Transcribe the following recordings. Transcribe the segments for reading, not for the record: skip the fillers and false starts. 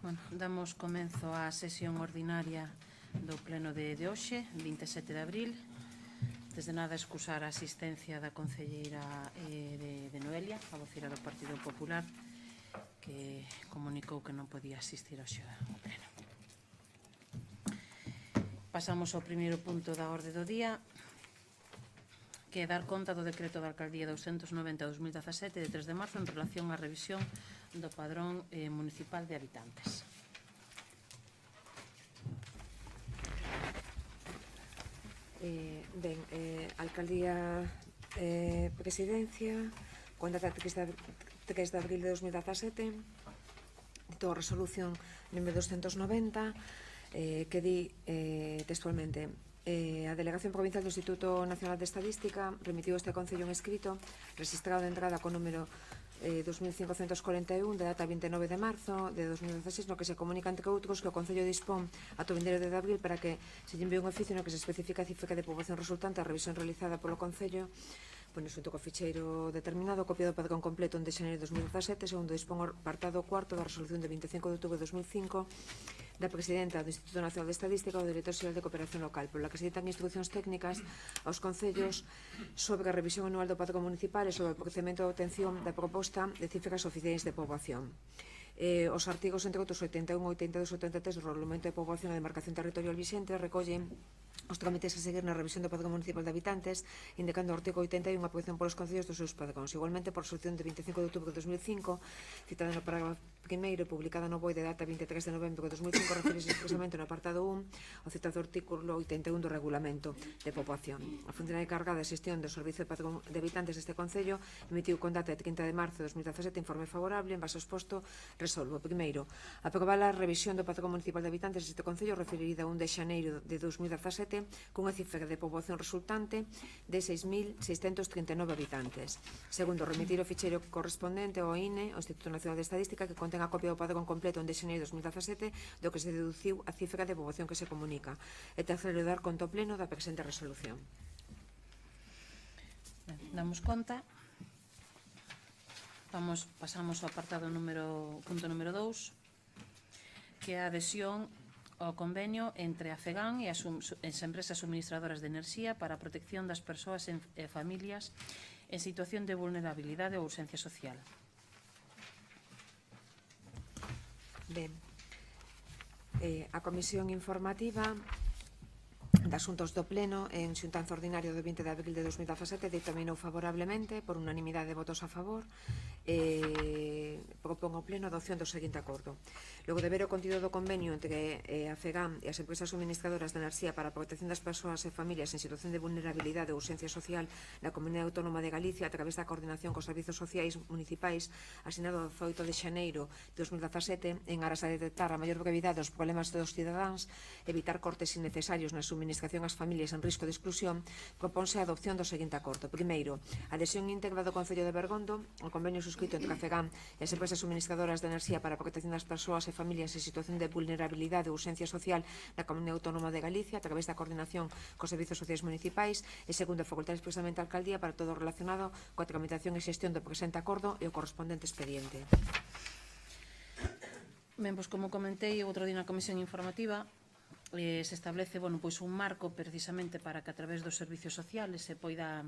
Bueno, damos comenzo á sesión ordinaria do pleno de hoxe, 27 de abril. Desde nada, excusar a asistencia da concelleira de Noelia, a voceira do Partido Popular, que comunicou que non podía asistir hoxe ao pleno. Pasamos ao primeiro punto da orde do día, que é dar conta do decreto da Alcaldía 290/2017 de 3 de marzo en relación á revisión do padrón municipal de habitantes. Ben, Alcaldía Presidencia, con data 3 de abril de 2017, ditou a resolución número 290, que di textualmente: a Delegación Provincial do Instituto Nacional de Estadística remitiu este Concello un escrito registrado de entrada con número 2541 de data 29 de marzo de 2016, no que se comunica, entre outros, que o Concello dispón ata o 1 de abril para que se lle envíe un oficio no que se especifica a cifra de poboación resultante a revisión realizada polo Concello, xunto co ficheiro determinado, copia do padrón completo en de xaneiro de 2017, segundo dispón o apartado 4 da resolución de 25 de outubro de 2005 da Presidenta do Instituto Nacional de Estadística ou do Director Xeral de Cooperación Local, pola que se ditan instruccións técnicas aos concellos sobre a revisión anual do padrón municipal e sobre o procedimento de obtención da proposta de cifras oficiais de poboación. Os artigos, entre outros, 81, 82 e 83 do Regulamento de Poboación e Demarcación Territorial Vixente recollen os trámites a seguir na revisión do Padrón Municipal de Habitantes, indicando o artigo 81 a aprobación polos concellos dos seus padróns. Igualmente, por resolución de 25 de outubro de 2005, citada no parágrafo primeiro e publicada no BOE de data 23 de novembro de 2005, referixe expresamente no apartado 1 ao citado artículo 81 do Regulamento de Poboación. A funcionaria encargada de xestión do Servicio de Padrón de Habitantes deste Concello emitiu con data de 30 de marzo de 2017 informe favorable. En base ao exposto, resolvo: primeiro, aprobar a revisión do Padrón Municipal de Habitantes deste Concello referida a 1 de xaneiro de 2017 cunha cifra de poboación resultante de 6.639 habitantes. Segundo, remitir o ficheiro correspondente ao INE, o Instituto Nacional de Estadística, que contén a copia do padrón completo en de xaneiro de 2017, do que se deduciu a cifra de poboación que se comunica. E terceiro, dar conta ao pleno da presente resolución. Damos conta. Pasamos ao apartado punto número 2, que é a adhesión ao convenio entre a FEGAN e as empresas suministradoras de enerxía para a protección das persoas e familias en situación de vulnerabilidade ou urxencia social. Ben, a Comisión Informativa de Asuntos do Pleno, en xuntanza ordinario do 20 de abril de 2017, dictaminou favorablemente, por unanimidade de votos a favor, propón ao Pleno a adopción do seguinte acordo. Logo de ver o contido do convenio entre a FEGAM e as empresas suministradoras de enerxía para a protección das persoas e familias en situación de vulnerabilidade ou urxencia social na Comunidade Autónoma de Galicia a través da coordinación cos servizos sociais municipais asinado o 18 de xaneiro de 2017, en aras a detectar a maior brevidade os problemas dos cidadáns, evitar cortes innecesarios na suministración ás familias en risco de exclusión, propónse a adopción do seguinte acordo. Primeiro, a adhesión íntegra do Concello de Bergondo ao convenio suscrito entre a FEGAM e as empresas suministradoras de enerxía para a protección das persoas e familias en situación de vulnerabilidade ou urxencia social na Comunidade Autónoma de Galicia a través da coordinación cos servizos sociais municipais. E segundo, facultar expresamente a Alcaldía para todo relacionado coa tramitación e xestión do presente acordo e o correspondente expediente. Ben, pois como comentei outro día na Comisión Informativa, se establece un marco precisamente para que a través dos servicios sociales se poida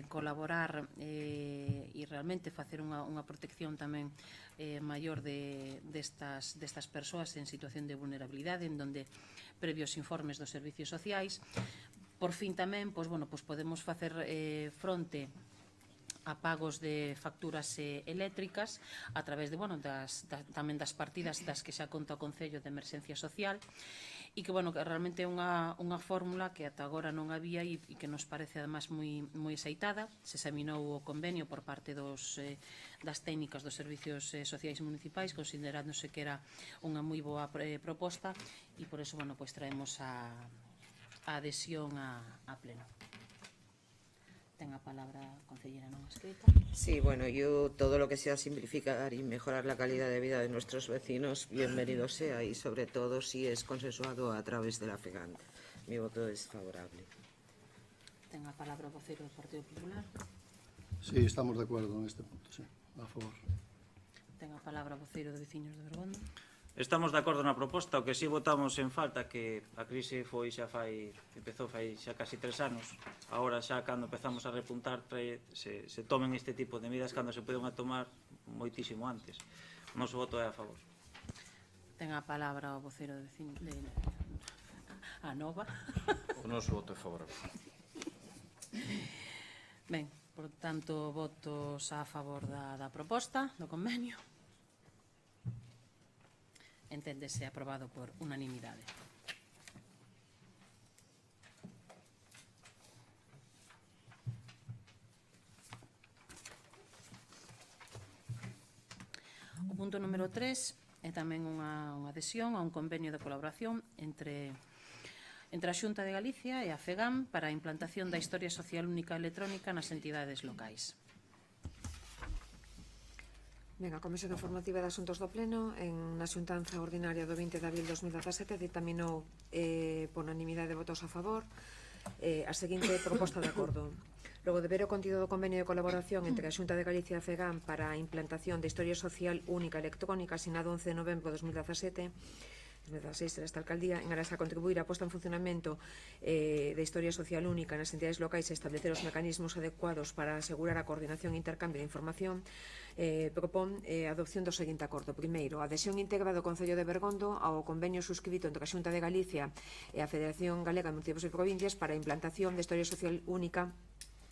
colaborar e realmente facer unha protección tamén maior destas persoas en situación de vulnerabilidade, en donde previos informes dos servicios sociais, por fin tamén podemos facer fronte a pagos de facturas eléctricas a través tamén das partidas das que xa conta o Concello de Emerxencia Social, e que realmente é unha fórmula que ata agora non había e que nos parece además moi aceitada. Se examinou o convenio por parte das técnicas dos servicios sociais municipais, considerándose que era unha moi boa proposta, e por eso traemos a adhesión a pleno. Ten a palabra a concelleira non escrita. Sí, bueno, yo todo lo que sea simplificar y mejorar la calidad de vida de nuestros vecinos, bienvenido sea, y sobre todo si es consensuado a través de la FEGAN. Mi voto es favorable. Ten a palabra o vocero do Partido Popular. Sí, estamos de acuerdo en este punto, sí, a favor. Ten a palabra palabra ao voceiro de Veciños de Bergondo. Estamos de acordo na proposta, o que si votamos en falta que a crise empezou fai xa casi 3 anos. Agora xa cando empezamos a repuntar se tomen este tipo de medidas cando se poden tomar moitísimo antes. O noso voto é a favor. Ten a palabra o voceiro de Veciños de Anova. O noso voto é favorable. Ben, por tanto, votos a favor da proposta, do convenio. Enténdese aprobado por unanimidade. O punto número 3 é tamén unha adhesión a un convenio de colaboración entre a Xunta de Galicia e a FEGAM para a implantación da Historia Social Única Electrónica nas entidades locais. Ben, a Comisión Informativa de Asuntos do Pleno, na xuntanza ordinaria do 20 de abril de 2017, ditaminou por unanimidade de votos a favor a seguinte proposta de acordo. Logo de ver o contido do convenio de colaboración entre a Xunta de Galicia e a FEGAM para a implantación de Historia Social Única Electrónica, asinado 11 de novembro de 2017, 2016 desta alcaldía, en aras a contribuir á posta en funcionamento de Historia Social Única nas entidades locais e establecer os mecanismos adecuados para asegurar a coordinación e intercambio de información, propón a adopción do seguinte acordo. Primeiro, a adhesión íntegra do Concello de Bergondo ao convenio suscrito entre a Xunta de Galicia e a Federación Galega de Municipios e Provincias para a implantación de Historia Social Única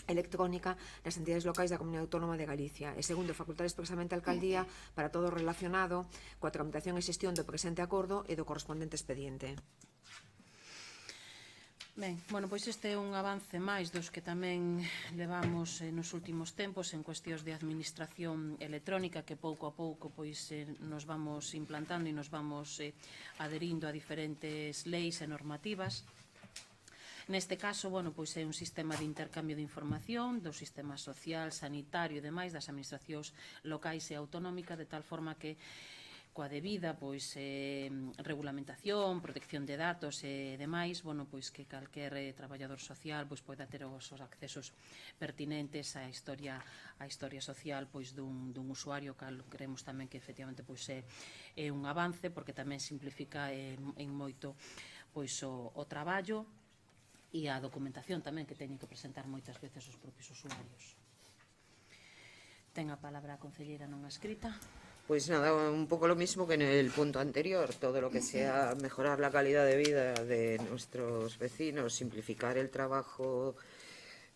electrónica nas entidades locais da Comunidade Autónoma de Galicia. E segundo, facultar expresamente a Alcaldía para todo relacionado coa tramitación e xestión do presente acordo e do correspondente expediente. Ben, bueno, pois este é un avance máis dos que tamén levamos nos últimos tempos en cuestións de administración electrónica que pouco a pouco pois nos vamos implantando e nos vamos adherindo a diferentes leis e normativas. Neste caso, bueno, pois é un sistema de intercambio de información do sistema social, sanitario e demais das administracións locais e autonómicas, de tal forma que coa debida pois regulamentación, protección de datos e demais, bueno, pois que calquer traballador social pois poida ter os accesos pertinentes á historia social pois dun usuario, cal creemos tamén que efectivamente pois é un avance porque tamén simplifica en moito pois o traballo e a documentación tamén que teñen que presentar moitas veces os propios usuarios. Ten a palabra a concelleira non escrita. Pues nada, un poco lo mismo que en el punto anterior, todo lo que sea mejorar la calidad de vida de nuestros vecinos, simplificar el trabajo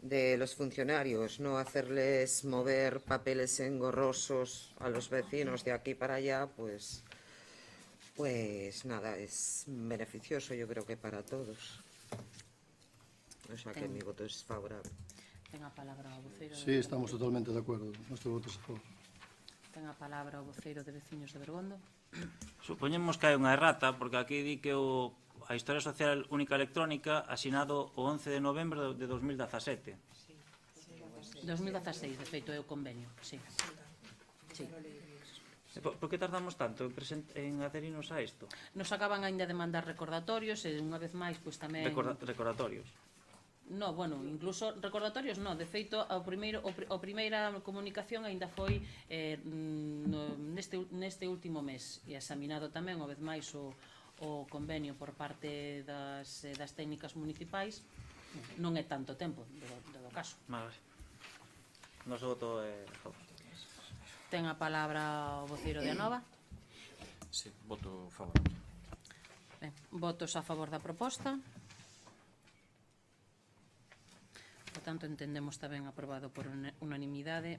de los funcionarios, no hacerles mover papeles engorrosos a los vecinos de aquí para allá, pues nada, es beneficioso yo creo que para todos. O sea que mi voto es favorable. Ten a palabra o voceiro. Sí, estamos totalmente de acuerdo. Nuestro voto es a favor. Ten a palabra o voceiro de Veciños de Bergondo. Supoñemos que hai unha errata, porque aquí di que a Historia Social Única Electrónica asinado o 11 de novembro de 2017. 2016, de feito, é o convenio, sí. Por que tardamos tanto en adherirnos a isto? Nos acaban aínda de mandar recordatorios e unha vez máis, pois tamén... Recordatorios. No, bueno, incluso recordatorios no, de feito a primeira comunicación aínda foi neste último mes e examinado tamén unha vez máis o convenio por parte das técnicas municipais, non é tanto tempo do caso. Vale. Noso voto é a favor. Ten a palabra o voceiro de Anova. Sí, voto favorable. Ben, votos a favor da proposta. Por tanto, entendemos tamén aprobado por unanimidade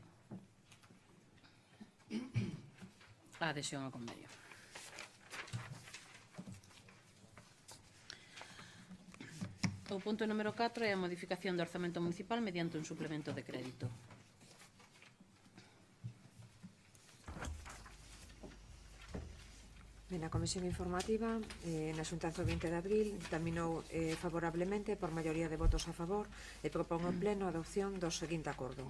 a adhesión ao convenio. O punto número 4 é a modificación do orzamento municipal mediante un suplemento de crédito. Ben, a Comisión Informativa, na xuntanza do 20 de abril, dictaminou favorablemente por maioría de votos a favor e propón ao Pleno a adopción do seguinte acordo.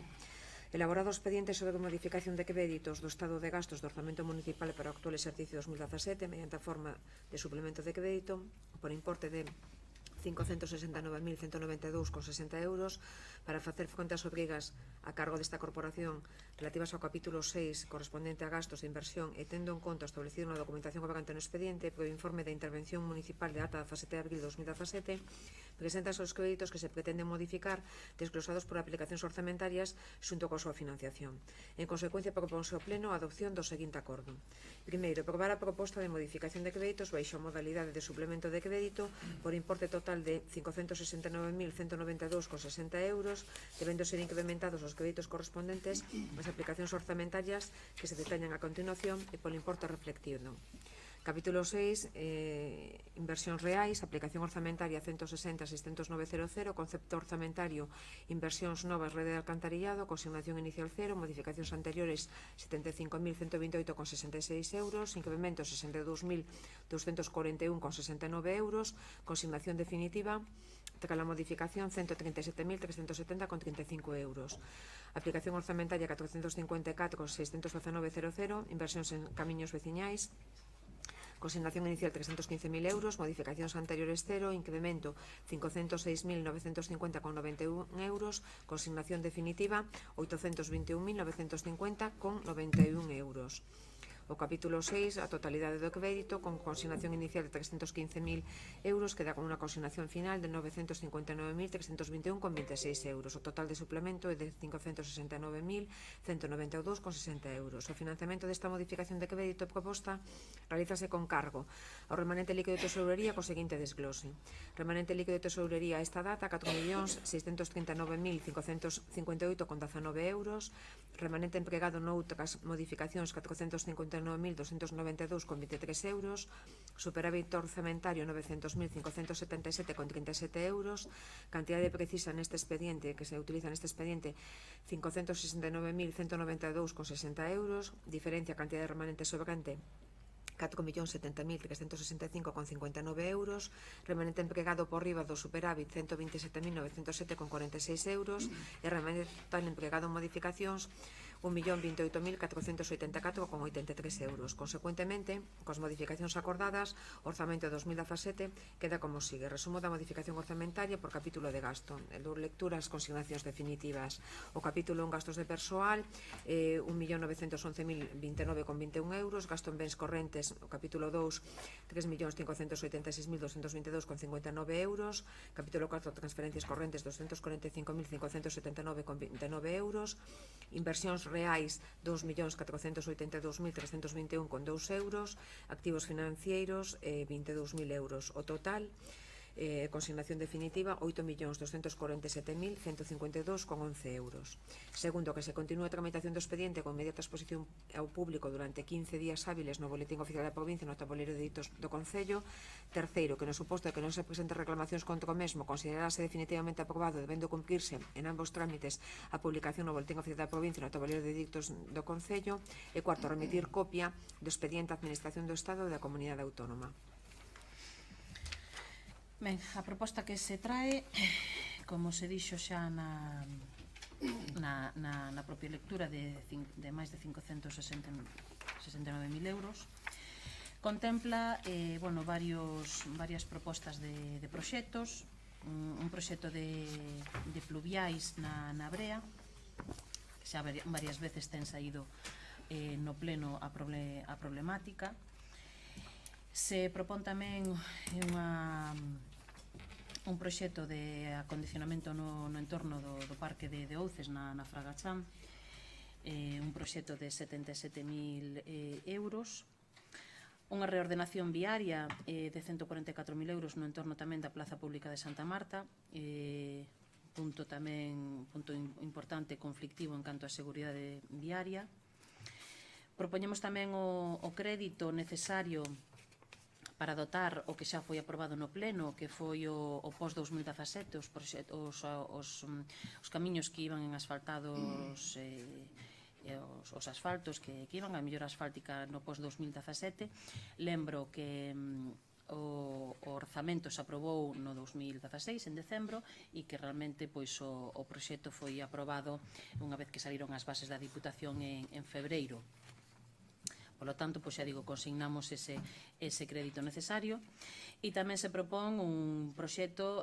Elaborado o expediente sobre a modificación de créditos do estado de gastos do orzamento municipal para o actual exercicio 2017 mediante a forma de suplemento de crédito por importe de 569.192,60 euros para facer fronte ás obrigas a cargo desta corporación relativas ao capítulo 6 correspondente a gastos de inversión e tendo en conta o establecido na documentación obrante no expediente o informe de intervención municipal de ata da 17 de abril de 2017, presentas os créditos que se pretenden modificar desglosados por aplicacións orzamentarias xunto coa súa financiación. En consecuencia, proponse ao Pleno a adopción do seguinte acordo. Primeiro, aprobar a proposta de modificación de créditos baixo a modalidade de suplemento de crédito por importe total de 569.192,60 euros, debendo ser incrementados os créditos correspondentes ás aplicacións orzamentarias que se detallan a continuación e polo importe reflectido. Capítulo 6, inversións reais, aplicación orzamentaria 160.609.00, concepto orzamentario, inversións novas, rede de alcantarillado, consignación inicial 0, modificacións anteriores 75.128,66 euros, incremento 62.241,69 euros, consignación definitiva, tras a modificación 137.370,35 euros. Aplicación orzamentaria 454.619.00, inversións en camiños veciñais, consignación inicial 315.000 euros, modificacións anteriores 0, incremento 506.950,91 euros, consignación definitiva 821.950,91 euros. O capítulo 6, a totalidade do crédito, con consignación inicial de 315.000 euros, queda con unha consignación final de 959.321,26 euros. O total de suplemento é de 569.192,60 euros. O financiamento desta modificación de crédito proposta realízase con cargo ao remanente líquido de tesourería co seguinte desglose. Remanente líquido de tesourería a esta data 4.639.558,19 euros. Remanente empregado noutras modificacións 459.292,23 euros, superávit orzamentario 900.577,37 euros, cantidade precisa neste expediente, que se utiliza neste expediente 569.192,60 euros, diferencia cantidade remanente sobrante 4.070.365,59 euros, remanente empregado por riba do superávit 127.907,46 euros e remanente total empregado en modificacións 1.028.484,83 euros. Consecuentemente, cos modificacións acordadas, o orzamento de 2017 queda como sigue. Resumo da modificación orzamentaria por capítulo de gasto. Dous lecturas, consignacións definitivas. O capítulo 1, gastos de persoal, 1.911.029,21 euros. Gasto en bens correntes, o capítulo 2, 3.586.222,59 euros. Capítulo 4, transferencias correntes, 245.579,29 euros. Inversións reais 2.482.321,2 euros, activos financeiros 22.000 euros. O total, consignación definitiva 8.247.152,11 euros. Segundo, que se continúe a tramitación do expediente con inmediata exposición ao público durante 15 días hábiles no Boletín Oficial da Provincia no tabuleiro de editos do Concello. Terceiro, que no suposto de que non se presenten reclamacións contra o mesmo, considerarase definitivamente aprobado, debendo cumprirse en ambos trámites a publicación no Boletín Oficial da Provincia no tabuleiro de editos do Concello. E cuarto, remitir copia do expediente á Administración do Estado e da Comunidade Autónoma. Ben, a proposta que se trae, como se dixo xa na propia lectura de máis de 569.000 euros, contempla varias propostas de proxectos, un proxecto de pluviais na Brea, que xa varias veces ten saído no pleno a problemática. Se propón tamén un proxecto de acondicionamento no entorno do parque de Ouces na Fragachán, un proxecto de 77.000 euros, unha reordenación viaria de 144.000 euros no entorno tamén da Plaza Pública de Santa Marta, punto importante conflictivo en canto a seguridade viaria. Propoñemos tamén o crédito necesario para dotar o que xa foi aprobado no pleno, que foi o post-2017, os camiños que iban en asfaltados, os asfaltos que iban a mellora asfáltica no post-2017. Lembro que o orzamento se aprobou no 2016, en decembro, e que realmente o proxecto foi aprobado unha vez que saliron as bases da Diputación en febreiro. Polo tanto, xa digo, consignamos ese crédito necesario. E tamén se propón un proxecto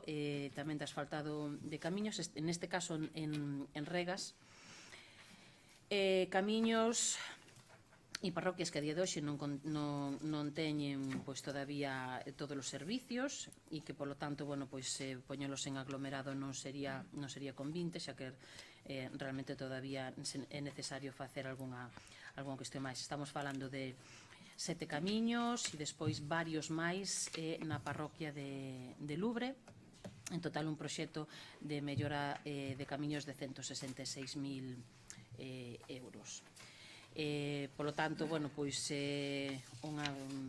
tamén de asfaltado de camiños, neste caso en Regas, Camiños e parroquias que a día de hoxe non teñen pois todavía todos os servicios e que polo tanto, bueno, pois poñelos en aglomerado non sería convinte, xa que realmente todavía é necesario facer algunha cuestión máis. Estamos falando de 7 camiños e despois varios máis na parroquia de Lubre. En total un proxecto de mellora de camiños de 166.000 euros. Polo tanto, bueno, pois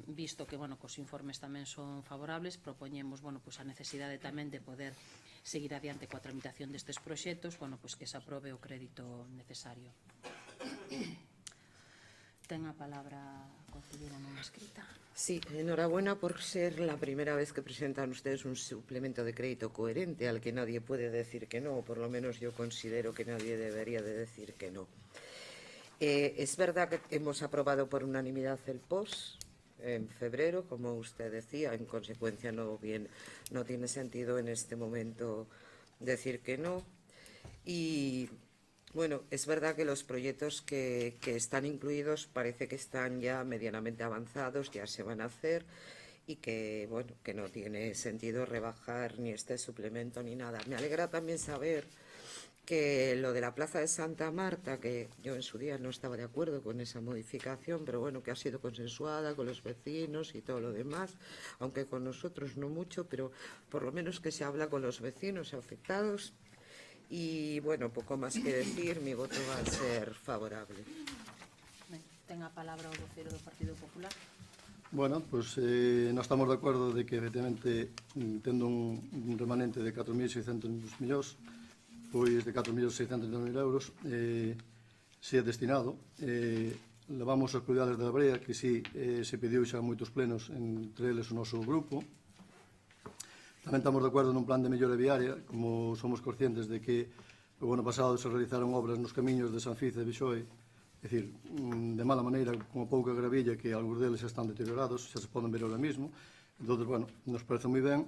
visto que, bueno, cos informes tamén son favorables, propoñemos, bueno, pois a necesidade tamén de poder seguir adiante coa tramitación destes proxectos, bueno, pois que se aprobe o crédito necesario. Ten a palabra a conselleira non escrita. Sí, enhorabuena por ser la primera vez que presentan ustedes un suplemento de crédito coherente al que nadie puede decir que no, o por lo menos yo considero que nadie debería de decir que no. Es verdad que hemos aprobado por unanimidad el POS en febrero, como usted decía, en consecuencia no tiene sentido en este momento decir que no. Y bueno, es verdad que los proyectos que están incluidos parece que están ya medianamente avanzados, ya se van a hacer y que, bueno, que no tiene sentido rebajar ni este suplemento ni nada. Me alegra también saber que lo de la Plaza de Santa Marta, que yo en su día no estaba de acuerdo con esa modificación, pero bueno, que ha sido consensuada con los vecinos y todo lo demás, aunque con nosotros no mucho, pero por lo menos que se habla con los vecinos afectados. Y bueno, poco más que decir, mi voto va a ser favorable. Ten a palabra o vocero do Partido Popular. Bueno, pois nós estamos de acordo de que, efectivamente, tendo un remanente de 4.600 millóns, pois de 4.600.000 euros, se é destinado. Levamos as prioridades da Brea, que si se pediu xa moitos plenos, entre eles o noso grupo. Tamén estamos de acordo nun plan de mellora viaria, como somos conscientes de que o ano pasado se realizaron obras nos camiños de Sanfiz e Bixoi, é dicir, de mala maneira, con pouca gravilla, que algúns deles xa están deteriorados, xa se poden ver ahora mismo. Entón, bueno, nos parece moi ben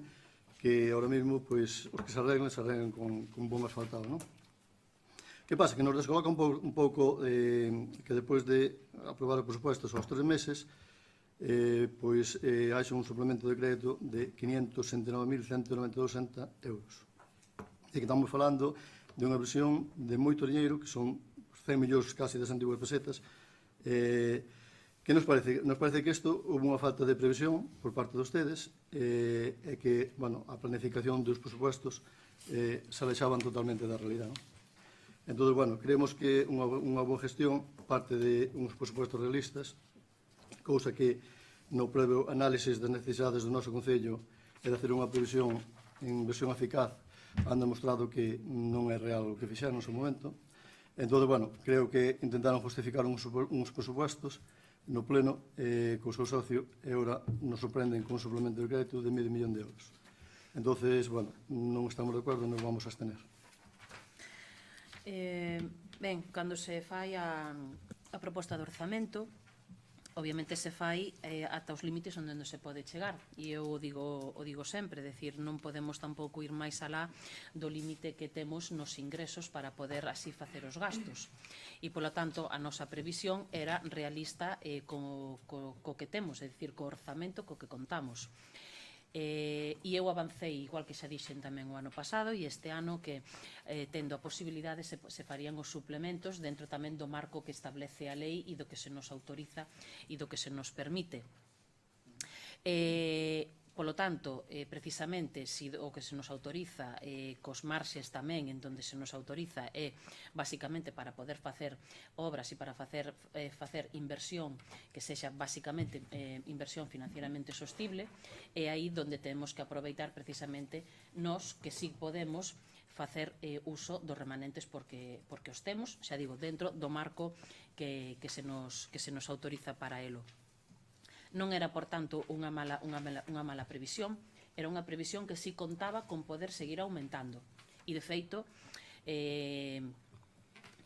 que ahora mismo, pois, os que se arreglen con bon asfaltado, non? Que pasa? Que nos descoloca un pouco que depois de aprobar os presupuestos aos 3 meses, pois haxe un suplemento de crédito de 569.192 euros. E que estamos falando de unha versión de moito diñeiro, que son 100 millóns casi das antiguas pesetas. Que nos parece? Nos parece que isto houve unha falta de previsión por parte de ustedes e que, bueno, a planificación dos presupuestos se alexaban totalmente da realidade, non? Entón, bueno, creemos que unha boa gestión parte de uns presupuestos realistas, cousa que no previo análisis das necesidades do noso Concello e de hacer unha previsión en versión eficaz han demostrado que non é real o que fixeron no seu momento. Entón, bueno, creo que intentaron justificar uns presupuestos no pleno co seu socio e agora nos sorprenden con un suplemento de crédito de medio millón de euros. Entón, bueno, non estamos de acordo e nos vamos a abstener. Ben, cando se fai a proposta de orzamento, obviamente se fai ata os límites onde non se pode chegar, e eu o digo sempre, decir, non podemos tampouco ir máis alá do límite que temos nos ingresos para poder así facer os gastos, e polo tanto a nosa previsión era realista co que temos, é dicir, co orzamento co que contamos. E eu avancei, igual que xa dixen tamén o ano pasado, e este ano que tendo a posibilidade se farían os suplementos dentro tamén do marco que establece a lei e do que se nos autoriza e do que se nos permite. Polo tanto, precisamente, o que se nos autoriza cos marxes tamén, en donde se nos autoriza é basicamente para poder facer obras e para facer inversión que sexa basicamente inversión financieramente sostible, é aí donde temos que aproveitar precisamente nós que sí podemos facer uso dos remanentes porque os temos, xa digo, dentro do marco que se nos autoriza para elo. Non era, por tanto, unha mala previsión, era unha previsión que sí contaba con poder seguir aumentando. E, de feito,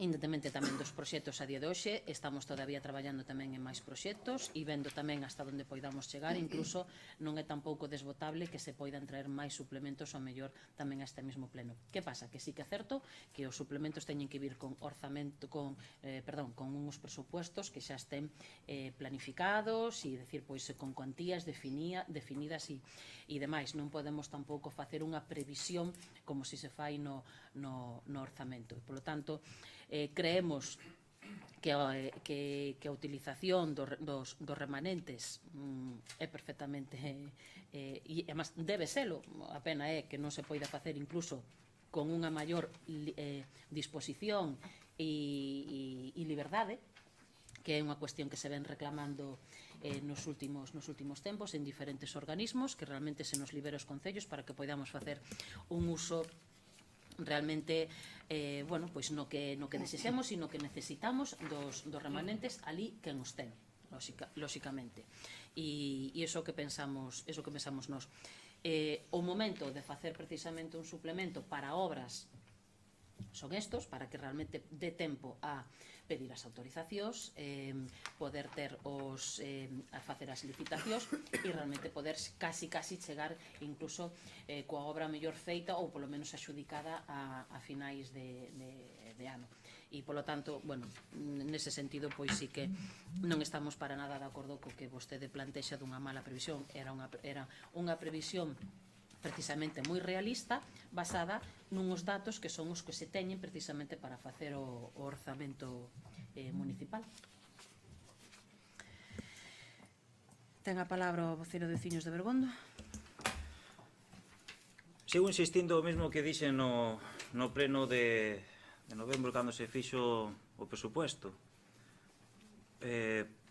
Independentemente tamén dos proxectos a día de hoxe, estamos todavía traballando tamén en máis proxectos e vendo tamén hasta onde poidamos chegar, incluso non é tampouco desbotable que se poidan traer máis suplementos ao mellor tamén a este mesmo pleno. Que pasa? Que sí que é certo que os suplementos teñen que vir con orzamento, con uns presupuestos que xa estén planificados e, decir, pois con cuantías definidas e demais. Non podemos tampouco facer unha previsión como se fai no orzamento. Por lo tanto, creemos que a utilización dos remanentes é perfectamente e además debe selo, a pena é que non se poida facer incluso con unha maior disposición e liberdade, que é unha cuestión que se ven reclamando nos últimos tempos en diferentes organismos, que realmente se nos libera os concellos para que podamos facer un uso realmente pois no que desexemos e no que necesitamos dos remanentes ali que nos ten, lóxicamente. E iso que pensamos nós. O momento de facer precisamente un suplemento para obras son estos, para que realmente dé tempo a pedir as autorizacións, poder ter a facer as licitacións e realmente poder casi chegar incluso coa obra mellor feita ou polo menos axudicada a finais de ano. E, polo tanto, nese sentido, pois sí que non estamos para nada de acordo co que vostede plantexa dunha mala previsión. Era unha previsión precisamente moi realista, basada nuns datos que son os que se teñen precisamente para facer o orzamento municipal. Ten a palabra o voceiro de Veciños de Bergondo. Sigo insistindo o mesmo que dixen no pleno de novembro cando se fixo o presupuesto.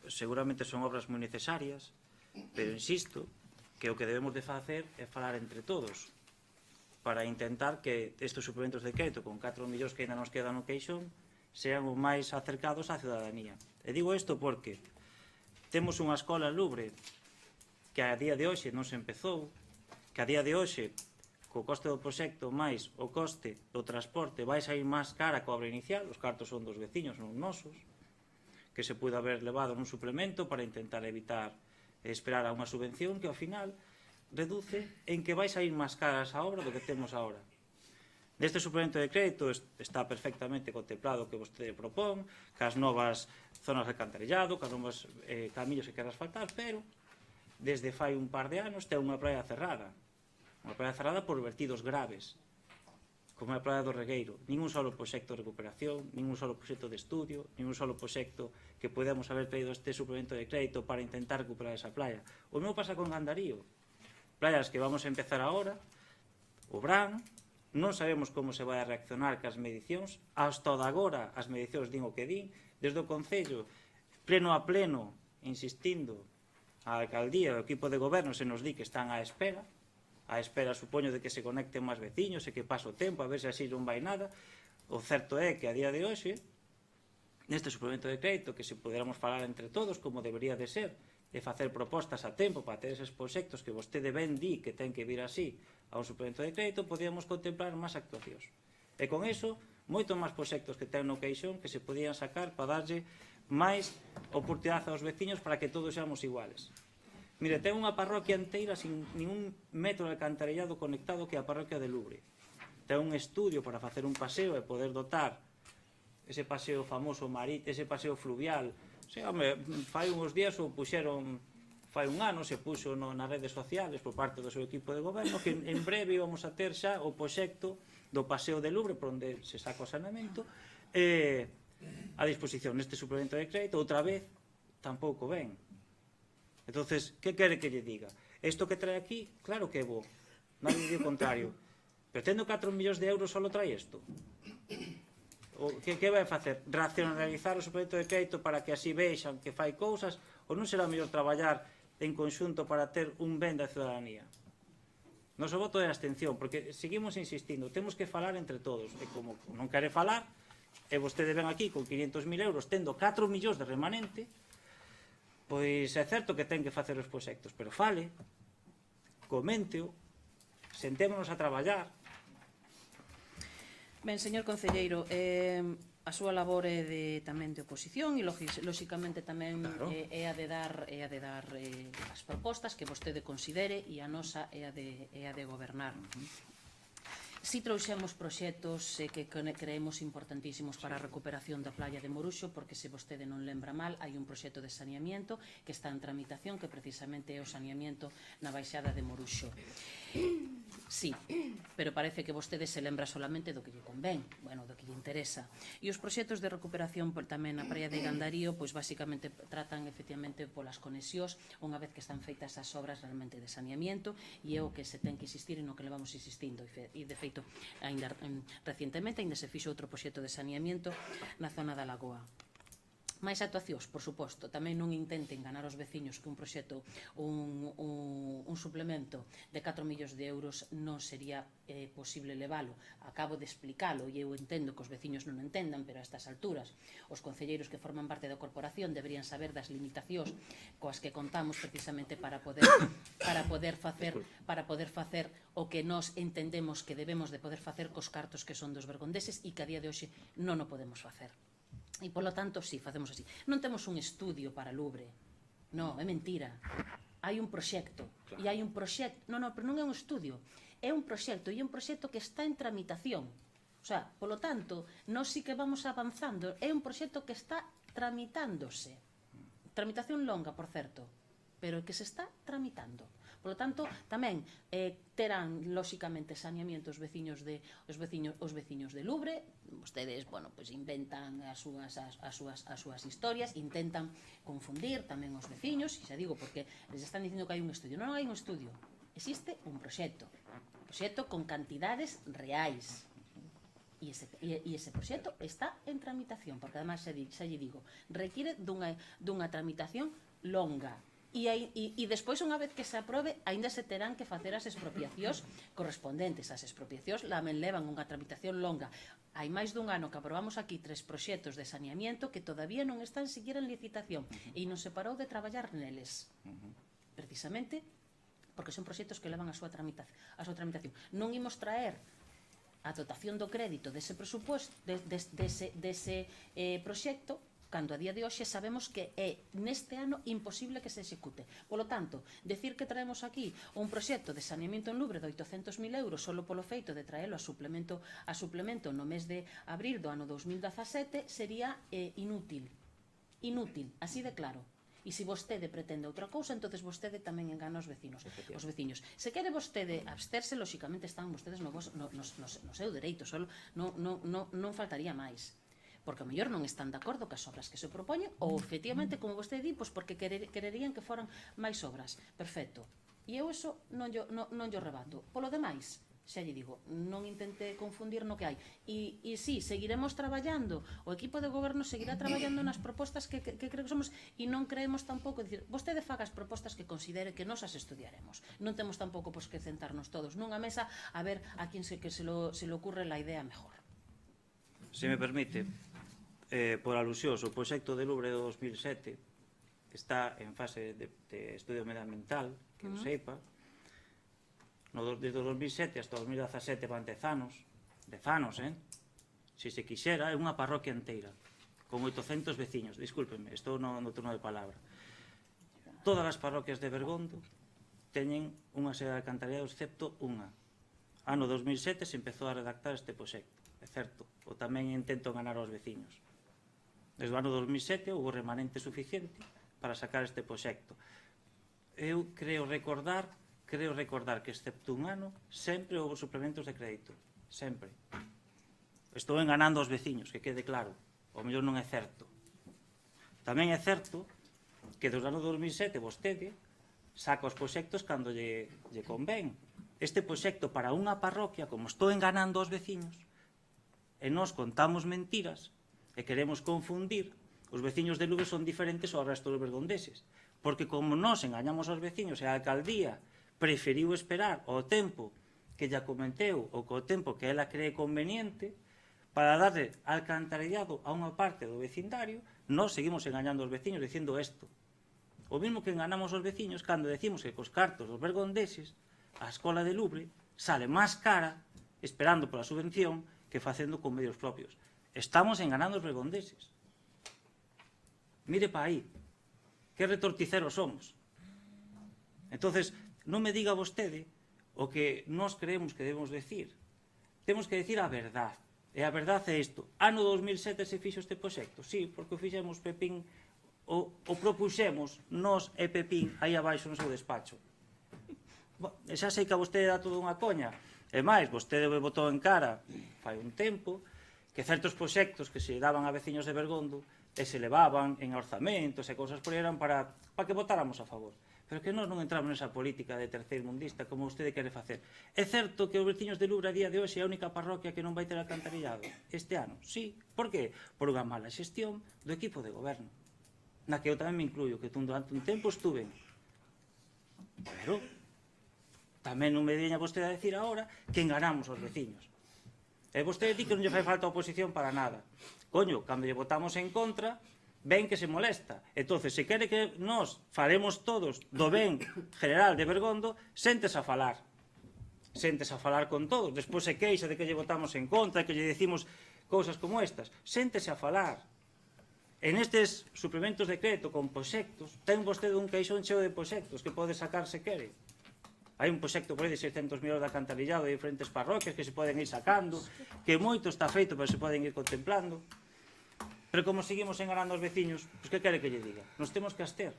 Seguramente son obras moi necesarias, pero insisto que o que debemos de facer é falar entre todos para intentar que estes suplementos de crédito con 4 millóns que ainda nos quedan no queixón sean os máis acercados á ciudadanía. E digo isto porque temos unha escola en Lubre que a día de hoxe non se empezou, que a día de hoxe co coste do proxecto máis o coste do transporte vai sair máis cara coa obra inicial, os cartos son dos veciños, non nosos, que se pude haber levado nun suplemento para intentar evitar esperar a unha subvención que ao final reduce en que vai sair máis cara esa obra do que temos agora. Neste suplemento de crédito está perfectamente contemplado que vostede propón, que as novas zonas de alcantarillado, que as novas camiños que queran asfaltar, pero desde fai un par de anos ten unha praia cerrada por vertidos graves, como é a praia do Regueiro. Ningún solo proxecto de recuperación, ningún solo proxecto de estudio, ningún solo proxecto que podemos haber traído este suplemento de crédito para intentar recuperar esa playa. O mesmo pasa con Gandarío, playas que vamos a empezar agora, o Bran, non sabemos como se vai a reaccionar cas medicións, hasta o de agora as medicións din o que din, desde o Concello, pleno a pleno, insistindo, a alcaldía, o equipo de goberno se nos di que están á espera supoño de que se conecten máis veciños e que pase o tempo, a ver se así non vai nada. O certo é que a día de hoxe, neste suplemento de crédito, que se puderamos falar entre todos, como debería de ser, de facer propostas a tempo para ter eses proxectos que vostede ben di que ten que vir así a un suplemento de crédito, podíamos contemplar máis actuacións. E con iso, moito máis proxectos que ten no queixón que se podían sacar para darlle máis oportunidade aos veciños para que todos seamos iguales. Mire, ten unha parroquia inteira sin ningún metro de alcantarillado conectado que é a parroquia de Lubre. Ten un estudio para facer un paseo e poder dotar ese paseo famoso marítimo, ese paseo fluvial. Fai uns días o puxeron, fai un ano se puxo nas redes sociales por parte do seu equipo de goberno que en breve íbamos a ter xa o proxecto do paseo de Lubre por onde se saca o saneamento a disposición neste suplemento de crédito. Outra vez tampouco ven. Entonces, que quere que lle diga? Isto que trae aquí, claro que é bo, nadie di o contrario, pero tendo 4 millóns de euros só trae isto. Que vai facer? Racionalizar o suplemento de crédito para que así vexan que fai cousas, ou non será mellor traballar en conxunto para ter un ben da ciudadanía? Noso voto é a abstención, porque seguimos insistindo, temos que falar entre todos, e como non quere falar, e vostede ven aquí con 500.000 euros tendo 4 millóns de remanente, pois é certo que ten que facer os proxectos, pero fale, coménteo, sentémonos a traballar. Ben, señor concelleiro, A súa labor é tamén de oposición e lóxicamente tamén é a de dar as propostas que vostede considere e a nosa é a de gobernar. Si trouxemos proxectos que creemos importantísimos para a recuperación da playa de Moruxo, porque se vostede non lembra mal, hai un proxecto de saneamiento que está en tramitación, que precisamente é o saneamiento na baixada de Moruxo. Sí, pero parece que vostede se lembra solamente do que lle convén, bueno, do que lle interesa. E os proxectos de recuperación tamén na praia de Gandarío, pois basicamente tratan efectivamente polas conexións, unha vez que están feitas as obras realmente de saneamiento, e é o que se ten que insistir e no que levamos insistindo. E de feito, recientemente ainda se fixo outro proxecto de saneamiento na zona da Lagoa. máis actuacións, por suposto, tamén non intenten ganar os veciños que un proxecto, un suplemento de 4 millóns de euros non sería posible leválo. Acabo de explicalo e eu entendo que os veciños non entendan, pero a estas alturas os concelleiros que forman parte da corporación deberían saber das limitacións coas que contamos precisamente para poder facer o que nós entendemos que debemos de poder facer cos cartos que son dos bergondeses e que a día de hoxe non o podemos facer. E, polo tanto, sí, facemos así. Non temos un estudio para Lubre. Non, é mentira. Hai un proxecto. E hai un proxecto... Non, pero non é un estudio. É un proxecto. E é un proxecto que está en tramitación. O sea, polo tanto, nós sí que vamos avanzando. É un proxecto que está tramitándose. Tramitación longa, por certo. Pero que se está tramitando. Polo tanto, tamén terán, lóxicamente, saneamiento os veciños de Lubre. Vostedes, bueno, pois inventan as súas historias, intentan confundir tamén os veciños, e xa digo, porque les están dicindo que hai un estudio. Non hai un estudio, existe un proxecto con cantidades reais. E ese proxecto está en tramitación, porque además, xa lle digo, requiere dunha tramitación longa. E despois, unha vez que se aprobe, aínda se terán que facer as expropiacións correspondentes. As expropiacións lamen levan unha tramitación longa. Hai máis dun ano que aprobamos aquí 3 proxectos de saneamiento que todavía non están sequera en licitación e non se parou de traballar neles. Precisamente porque son proxectos que levan a súa tramitación. Non imos traer a dotación do crédito dese presupuesto, dese proxecto, cando a día de hoxe sabemos que é neste ano imposible que se execute. Polo tanto, decir que traemos aquí un proxecto de saneamiento en Lubre de 800.000 euros solo polo feito de traelo a suplemento no mes de abril do ano 2017 sería inútil, así de claro. E se vostede pretende outra cousa, entonces vostede tamén engana os veciños. Se quere vostede absterse, lóxicamente están vostedes no seu dereito, non faltaría máis. Porque ao mellor non están de acordo cas obras que se propoñen ou, efectivamente, como vostede di, porque quererían que foran máis obras. Perfecto. E eu eso non llo rebato. Polo demais, xa lle digo, non intente confundir no que hai. E sí, seguiremos traballando, o equipo de goberno seguirá traballando nas propostas que creo que somos, e non creemos tampouco, dicir, vostede faga as propostas que considere que nos as estudiaremos. Non temos tampouco que sentarnos todos nunha mesa a ver a quen se le ocurre la idea mejor. Se me permite, por alusións, o proxecto de Lubre do 2007 está en fase de estudio medioambiental, que eu seipa. Desde o 2007 hasta o 2017 van 10 anos, se se quixera, é unha parroquia inteira, con 800 veciños. Discúlpenme, estou no turno de palabra. Todas as parroquias de Bergondo teñen unha serie de alcantarillados, excepto unha. Ano 2007 se empezou a redactar este proxecto, é certo, ou tamén intento ganar aos veciños. Desde o ano 2007 houve remanente suficiente para sacar este proxecto. Eu creo recordar que excepto un ano sempre houve suplementos de crédito, sempre. Estou enganando aos veciños, que quede claro, o mellor non é certo. Tamén é certo que desde o ano 2007 vostede saca os proxectos cando lle convén. Este proxecto para unha parroquia, como estou enganando aos veciños, e nós contamos mentiras e queremos confundir, os veciños de Lubre son diferentes ao resto dos bergondeses, porque como nós engañamos aos veciños e a alcaldía preferiu esperar o tempo que lla comenteu ou co tempo que ela cree conveniente para darle alcantarillado a unha parte do vecindario, nós seguimos engañando aos veciños dicindo isto. O mesmo que enganamos aos veciños cando decimos que cos cartos dos bergondeses a escola de Lubre sale máis cara esperando pola subvención que facendo con medios propios. Estamos enganando os bregondeses. Mire para aí. Que retorticeros somos. Entonces, non me diga vostede o que nós creemos que debemos decir. Temos que decir a verdade. E a verdade é isto. Ano 2007 se fixo este proxecto. Sí, porque o fixemos Pepín, o propuxemos nós e Pepín aí abaixo no seu despacho. Xa sei que a vostede dá toda unha coña. E máis, vostede botou en cara, fai un tempo, que certos proxectos que se daban a veciños de Bergondo e se levaban en orzamentos e cousas por aí eran para que votáramos a favor. Pero que nós non entramos nesa política de terceirmundista como vostede quere facer. É certo que os veciños de Lubre a día de hoxe é a única parroquia que non vai ter alcantarillado este ano. Sí. Por que? Por unha mala xestión do equipo de goberno. Na que eu tamén me incluyo, que durante un tempo estuve. Pero tamén non me veña vostede a decir agora que enganamos aos veciños. E vostede di que non lle fai falta a oposición para nada. Coño, cando lle votamos en contra, ven que se molesta. Entonces, se quere que nós faremos todos do ben general de Bergondo, séntese a falar. Séntese a falar con todos. Despois se queixa de que lle votamos en contra, que lle decimos cousas como estas. Séntese a falar. En estes suplementos de decreto con proxectos, ten vostede un queixón cheo de proxectos que pode sacar se quere. Hai un proxecto por aí de 600.000 euros de alcantarillado de diferentes parroquias que se poden ir sacando, que moito está feito, pero se poden ir contemplando. Pero como seguimos enganando aos veciños, pois que quere que lle diga? Nos temos que abster.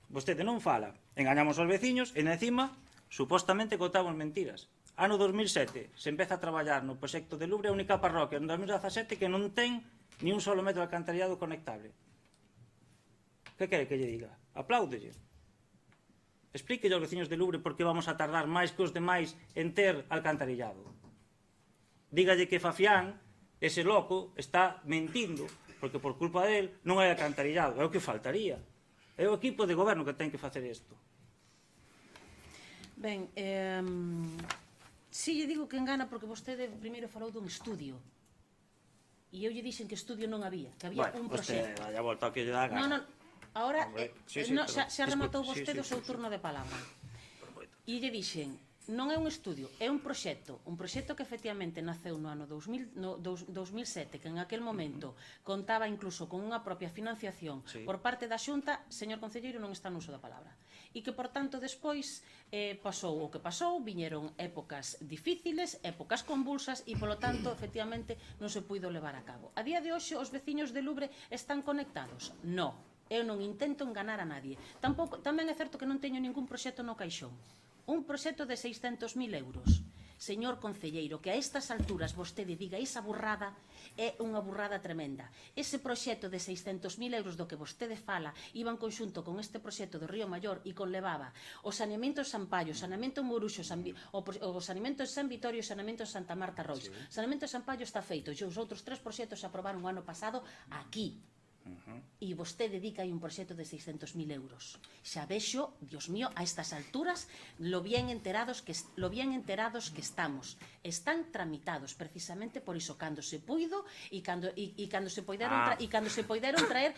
Vostede non fala, engañamos aos veciños e, encima, supostamente contamos mentiras. Ano 2007, se empeza a traballar no proxecto de Lubre, a única parroquia en 2017 que non ten ni un solo metro de alcantarillado conectable. Que quere que lle diga? Apláudelle. Explíquelle aos veciños de Lubre por que vamos a tardar máis que os demais en ter alcantarillado. Dígalle que Fafián, ese loco, está mentindo, porque por culpa del non hai alcantarillado. É o que faltaría. É o equipo de goberno que ten que facer isto. Ben, si lle digo que engana porque vostede primeiro falou dun estudio. E eu lle dixen que estudio non había, que había un proxecto. Vostede, a volta ao que lle dá gana. Non, ahora, xa rematou disculpe, vostede o seu turno de palabra. E lle dixen, non é un estudio, é un proxecto que efectivamente naceu no ano 2007, que en aquel momento contaba incluso con unha propia financiación por parte da Xunta, señor concelleiro, non está no uso da palabra. E que, por tanto, despois pasou o que pasou, viñeron épocas difíciles, épocas convulsas, e, polo tanto, efectivamente, non se puido levar a cabo. A día de hoxe, os veciños de Lubre están conectados? Non. Eu non intento enganar a nadie. Tamén é certo que non teño ningún proxecto no caixón. Un proxecto de 600.000 euros. Señor concelleiro, que a estas alturas vostede diga esa burrada é unha burrada tremenda. Ese proxecto de 600.000 euros do que vostede fala iba en conxunto con este proxecto do Río Maior e conlevaba o saneamento de San Pallo, o saneamento en Moruxo, o saneamento de San Vitorio e o saneamento de Santa Marta Rois. O saneamento de San Pallo está feito e os outros 3 proxectos se aprobaron o ano pasado aquí. E vostede di que hai un proxecto de 600.000 euros. Xa vexo, Dios mío, a estas alturas lo bien enterados que estamos. Están tramitados precisamente por iso, cando se puido e cando se poideron traer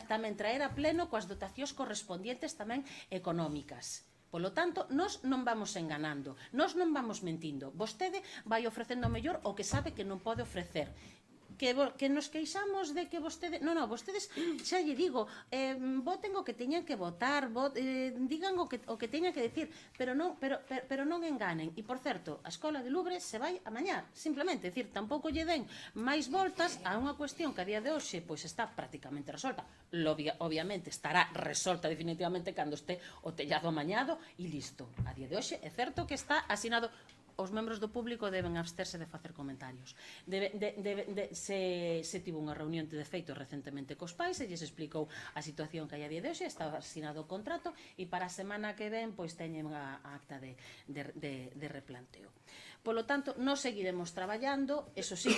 tamén traer a pleno coas dotacións correspondientes tamén económicas. Polo tanto, nós non vamos enganando, nós non vamos mentindo. Vostede vai ofrecendo mellor o que sabe que non pode ofrecer. Que nos queixamos de que vostede... Non, vostedes, xa lle digo, voten o que teñan que votar, digan o que teñan que decir, pero non enganen. E, por certo, a Escola de Lubre se vai amañar, simplemente, decir, tampouco lle den máis voltas a unha cuestión que a día de hoxe pois está prácticamente resolta. Obviamente estará resolta definitivamente cando este o tellado amañado e listo. A día de hoxe é certo que está asinado... Os membros do público deben absterse de facer comentarios. Se tivo unha reunión de feito recentemente cos pais e lles explicou a situación que hai a día de hoxe, está asinado o contrato e para a semana que ven pois teñen a acta de replanteo. Polo tanto, nós seguiremos traballando, eso sí,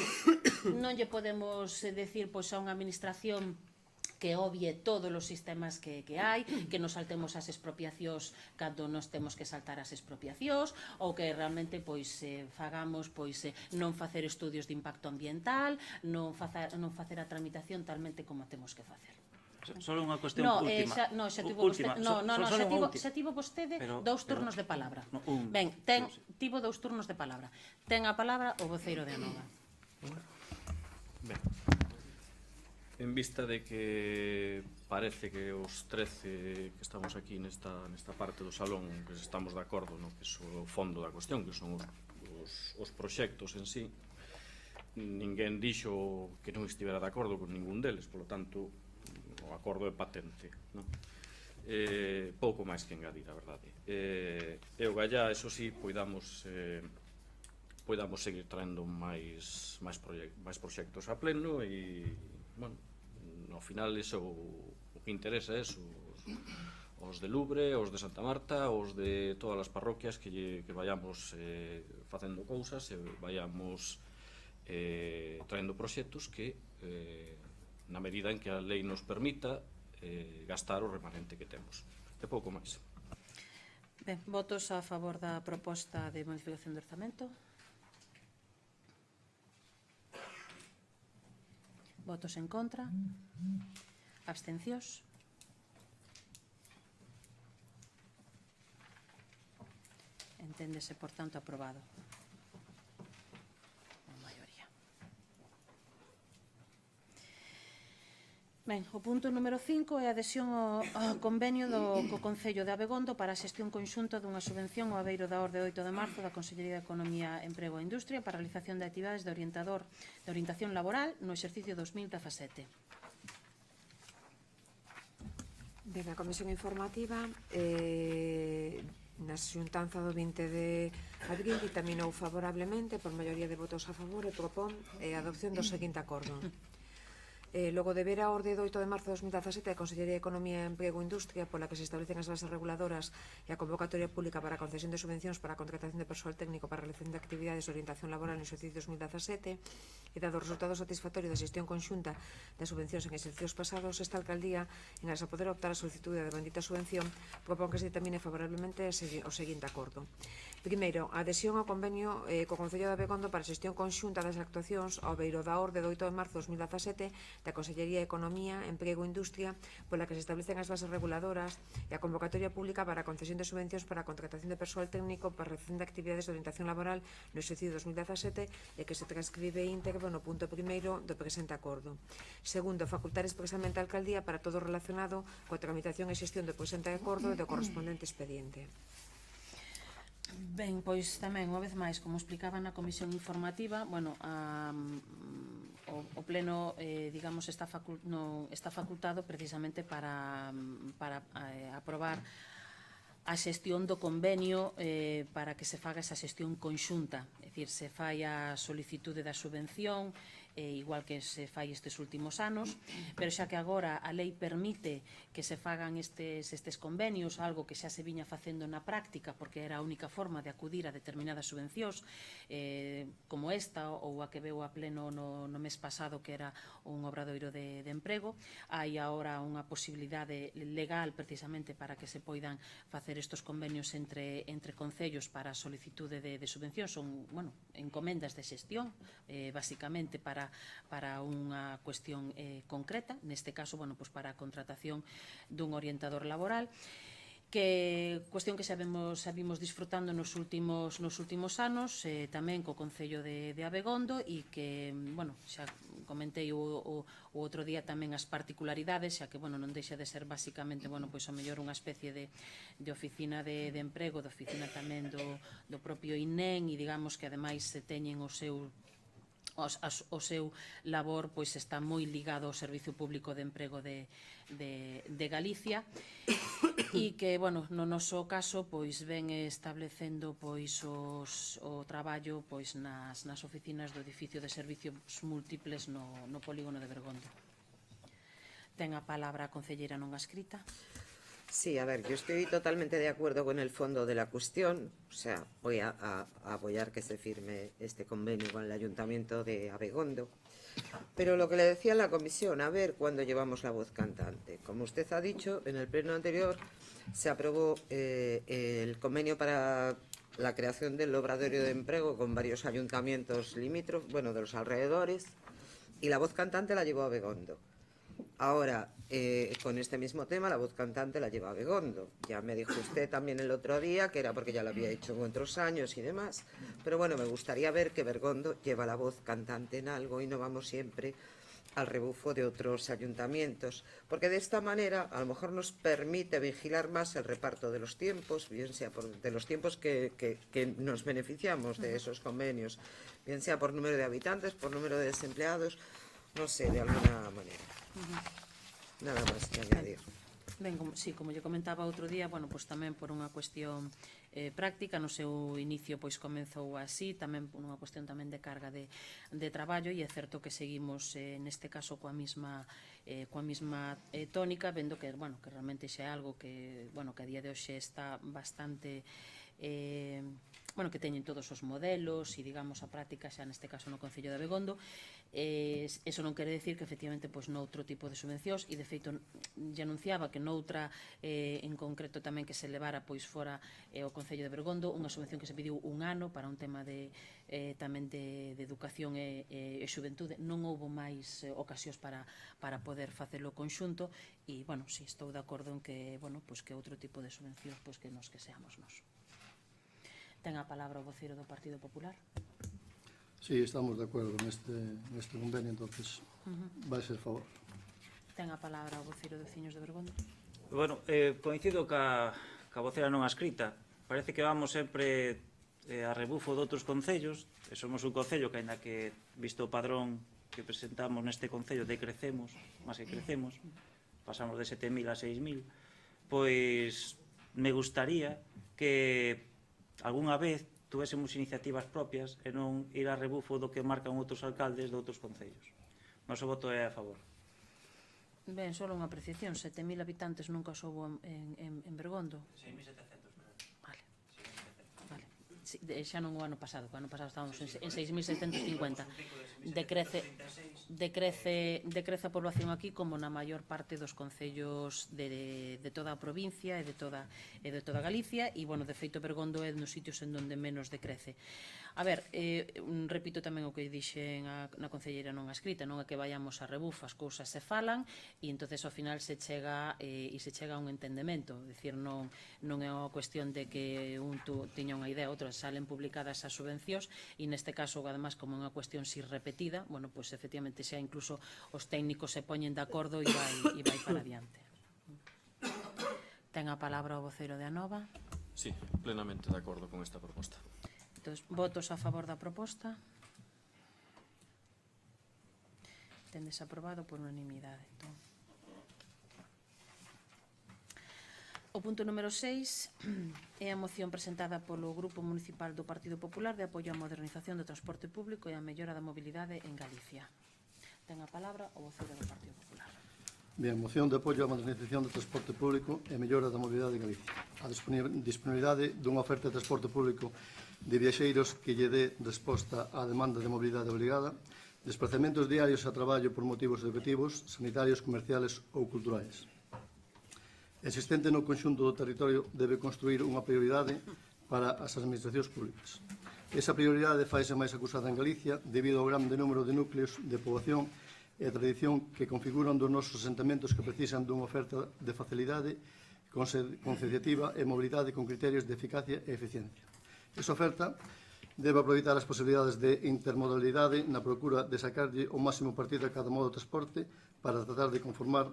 non lle podemos decir pois a unha administración que obvie todos os sistemas que hai, que nos saltemos as expropiacións cando nos temos que saltar as expropiacións, ou que realmente fagamos non facer estudios de impacto ambiental, non facer a tramitación talmente como temos que facer. Solo unha cuestión última. Xa tivo vostede 2 turnos de palabra. Ben, tivo 2 turnos de palabra. Ten a palabra o voceiro de Anova. Ben, en vista de que parece que os 13 que estamos aquí nesta parte do salón que estamos de acordo no que é o fondo da cuestión, que son os proxectos en sí, ninguén dixo que non estivera de acordo con ningún deles, polo tanto o acordo é patente, non? Pouco máis que engadir, a verdade. E o gallá, eso sí, poidamos seguir traendo máis proxectos a pleno e, bueno, ao final iso o que interesa é os de Lubre, os de Santa Marta, os de todas as parroquias que vayamos facendo cousas e vayamos traendo proxectos que na medida en que a lei nos permita gastar o remanente que temos. E pouco máis. Ben, votos a favor da proposta de modificación do orzamento. Votos en contra. Abstencións. Enténdese, por tanto, aprobado. A maioría. Ben, o punto número 5 é a adhesión ao convenio co Concello de Abegondo para a xestión conxunta dunha subvención ao Aveiro da Orde 8 de marzo da Consellería de Economía, Emprego e Industria para a realización de actividades de orientación laboral no exercicio 2017. Ben, a Comisión Informativa na xuntanza do 20 de abril dictaminou favorablemente por maioría de votos a favor e propón a adopción do seguinte acordo. Logo de ver a orde do 8 de marzo de 2017 a Consellería de Economía, Emprego e Industria pola que se establecen as bases reguladoras e a convocatoria pública para a concesión de subvencións para a contratación de persoal técnico para a realización de actividades de orientación laboral no exercicio 2017 e dado o resultado satisfactorio da xestión conxunta das subvencións en exercicios pasados, esta alcaldía, en aras a poder optar a solicitude da bendita subvención, propón que se determine favorablemente o seguinte acordo. Primeiro, a adhesión ao convenio co Concello de Abegondo para a xestión conxunta das actuacións ao Aveiro da Orde do 8 de marzo de 2017 da Consellería de Economía, Emprego e Industria pola que se establecen as bases reguladoras e a convocatoria pública para a concesión de subvencións para a contratación de persoal técnico para a realización de actividades de orientación laboral no exercicio 2017 e que se transcribe íntegro no punto primeiro do presente acordo. Segundo, facultar expresamente a alcaldía para todo relacionado coa tramitación e xestión do presente acordo e do correspondente expediente. Ben, pois tamén, unha vez máis, como explicaba na comisión informativa, bueno, o pleno, digamos, está facultado precisamente para aprobar a xestión do convenio para que se faga esa xestión conxunta, é dicir, se fai a solicitude da subvención, igual que se fai estes últimos anos, pero xa que agora a lei permite que se fagan estes convenios, algo que xa se viña facendo na práctica, porque era a única forma de acudir a determinadas subvencións, como esta ou a que veu a pleno no mes pasado, que era un obradoiro de emprego. Hai agora unha posibilidade legal precisamente para que se poidan facer estes convenios entre concellos para a solicitude de subvencións. Son, bueno, encomendas de xestión, basicamente para unha cuestión concreta, neste caso, bueno, pues para a contratación dun orientador laboral, que cuestión que xa vimos disfrutando nos últimos anos, tamén co Concello de Abegondo, e que, bueno, xa comentei o outro día tamén as particularidades, xa que, bueno, non deixa de ser basicamente, bueno, pois o mellor unha especie de oficina de emprego, de oficina tamén do propio INEM, e digamos que ademais se teñen o seu labor, pois está moi ligado ao Servicio Público de Emprego de Galicia, e que, bueno, no noso caso, pois ven establecendo pois o traballo pois nas oficinas do edificio de servicios múltiples no polígono de Bergondo. Ten a palabra a concelleira non escrita. Sí, a ver, yo estoy totalmente de acuerdo con el fondo de la cuestión, o sea, voy a apoyar que se firme este convenio con el Ayuntamiento de Abegondo, pero lo que le decía a la comisión, a ver cuándo llevamos la voz cantante. Como usted ha dicho, en el pleno anterior se aprobó el convenio para la creación del obradorio de empleo con varios ayuntamientos limítrofes, bueno, de los alrededores, y la voz cantante la llevó Abegondo. Ahora, con este mismo tema, la voz cantante la lleva Begondo. Ya me dijo usted también el otro día que era porque ya lo había hecho en otros años y demás. Pero bueno, me gustaría ver que Begondo lleva la voz cantante en algo y no vamos siempre al rebufo de otros ayuntamientos, porque de esta manera a lo mejor nos permite vigilar más el reparto de los tiempos, bien sea de los tiempos que nos beneficiamos de esos convenios, bien sea por número de habitantes, por número de desempleados, no sé, de alguna manera. Nada máis que añadir. Ben, como lle comentaba outro día, bueno, pois tamén por unha cuestión práctica, no seu inicio pois comenzou así, tamén por unha cuestión tamén de carga de traballo, e é certo que seguimos neste caso coa mesma tónica, vendo que, bueno, que realmente xa é algo que, bueno, que a día de hoxe está bastante bueno, que teñen todos os modelos e, digamos, a práctica xa neste caso no Concello de Abegondo. Eso non quere decir que efectivamente pois noutro tipo de subvencións, e de feito lle anunciaba que noutra en concreto tamén que se levara pois fora o Concello de Abegondo, unha subvención que se pediu un ano para un tema de tamén de educación e xuventude. Non houbo máis ocasións para poder facelo conxunto, e, bueno, si estou de acordo en que, bueno, pois que outro tipo de subvencións pois que nos que seamos nós. Ten a palabra o voceiro do Partido Popular. Sí, estamos de acuerdo neste convenio, entonces vai ser favor. Ten a palabra o voceiro de Veciños de Bergondo. Bueno, coincido ca vocera non escrita. Parece que vamos sempre a rebufo de outros concellos, e somos un concello que, ainda que, visto o padrón que presentamos neste concello, decrecemos, máis que crecemos, pasamos de 7.000 a 6.000, pois me gustaría que algunha vez tuvésemos iniciativas propias e non ir a rebufo do que marcan outros alcaldes de outros concellos. Noso voto é a favor. Ben, só unha apreciación, 7.000 habitantes nunca soubo en Bergondo. 6.700, Vale. Xa non o ano pasado, que o ano pasado estábamos en 6.750. Decrece a población aquí como na maior parte dos concellos de toda a provincia e de toda Galicia, e, bueno, de feito Bergondo é nos sitios en donde menos decrece. A ver, repito tamén o que dixen na concelleira non escrita, non é que vayamos a rebufo, as cousas se falan e entonces ao final se chega a un entendemento, dicir, non é unha cuestión de que un tiña unha idea, outro salen publicadas as subvencións, e neste caso, además, como é unha cuestión si repetida, bueno, pois efectivamente xa incluso os técnicos se poñen de acordo e vai para adiante. Ten a palabra o voceiro de Anova. Sí, plenamente de acordo con esta proposta. Entón, votos a favor da proposta. Ten desaprobado por unanimidade. Entón. O punto número 6 é a moción presentada polo Grupo Municipal do Partido Popular de apoio á modernización do transporte público e á mellora da mobilidade en Galicia. Ten a palabra o voceiro do Partido Popular. Bien, moción de apoio á modernización do transporte público e mellora da mobilidade en Galicia. A disponibilidade dunha oferta de transporte público de viaxeiros que lle dé resposta á demanda de mobilidade obligada, desplazamentos diarios a traballo por motivos educativos, sanitarios, comerciales ou culturais. Existente no conxunto do territorio debe construir unha prioridade para as administracións públicas. Esa prioridade faise máis acusada en Galicia debido ao grande número de núcleos de poboación e a tradición que configuran dos nosos asentamentos que precisan dunha oferta de facilidade, concienciativa e mobilidade con criterios de eficacia e eficiencia. Esa oferta debe aproveitar as posibilidades de intermodalidade na procura de sacarlle o máximo partido a cada modo de transporte para tratar de conformar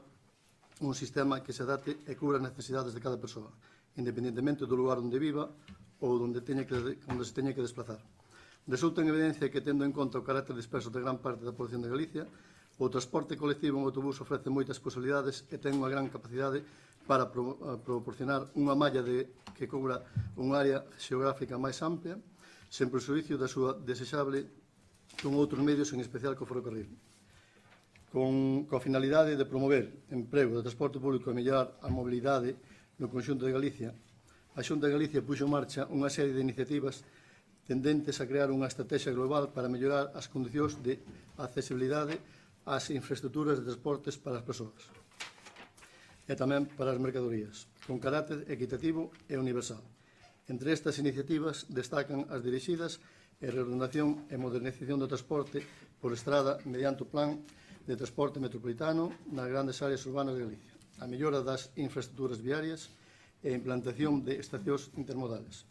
un sistema que se adapte e cubra as necesidades de cada persoa, independentemente do lugar onde viva ou onde se teña que desplazar. Resulta en evidencia que, tendo en conta o carácter disperso de gran parte da población de Galicia, o transporte colectivo en autobús ofrece moitas posibilidades e ten unha gran capacidade para proporcionar unha malla que cubra unha área xeográfica máis amplia, sen prejuízo da súa desexable con outros medios, en especial co ferrocarril. Coa finalidade de promover emprego de transporte público e mellorar a mobilidade no conxunto de Galicia, a Xunta de Galicia puxo en marcha unha serie de iniciativas tendentes a crear unha estrategia global para mellorar as condicións de accesibilidade ás infraestructuras de transportes para as persoas e tamén para as mercadorías, con carácter equitativo e universal. Entre estas iniciativas destacan as dirixidas a reordenación e modernización do transporte por estrada mediante o plan de transporte metropolitano nas grandes áreas urbanas de Galicia, a mellora das infraestructuras viarias e a implantación de estacións intermodales,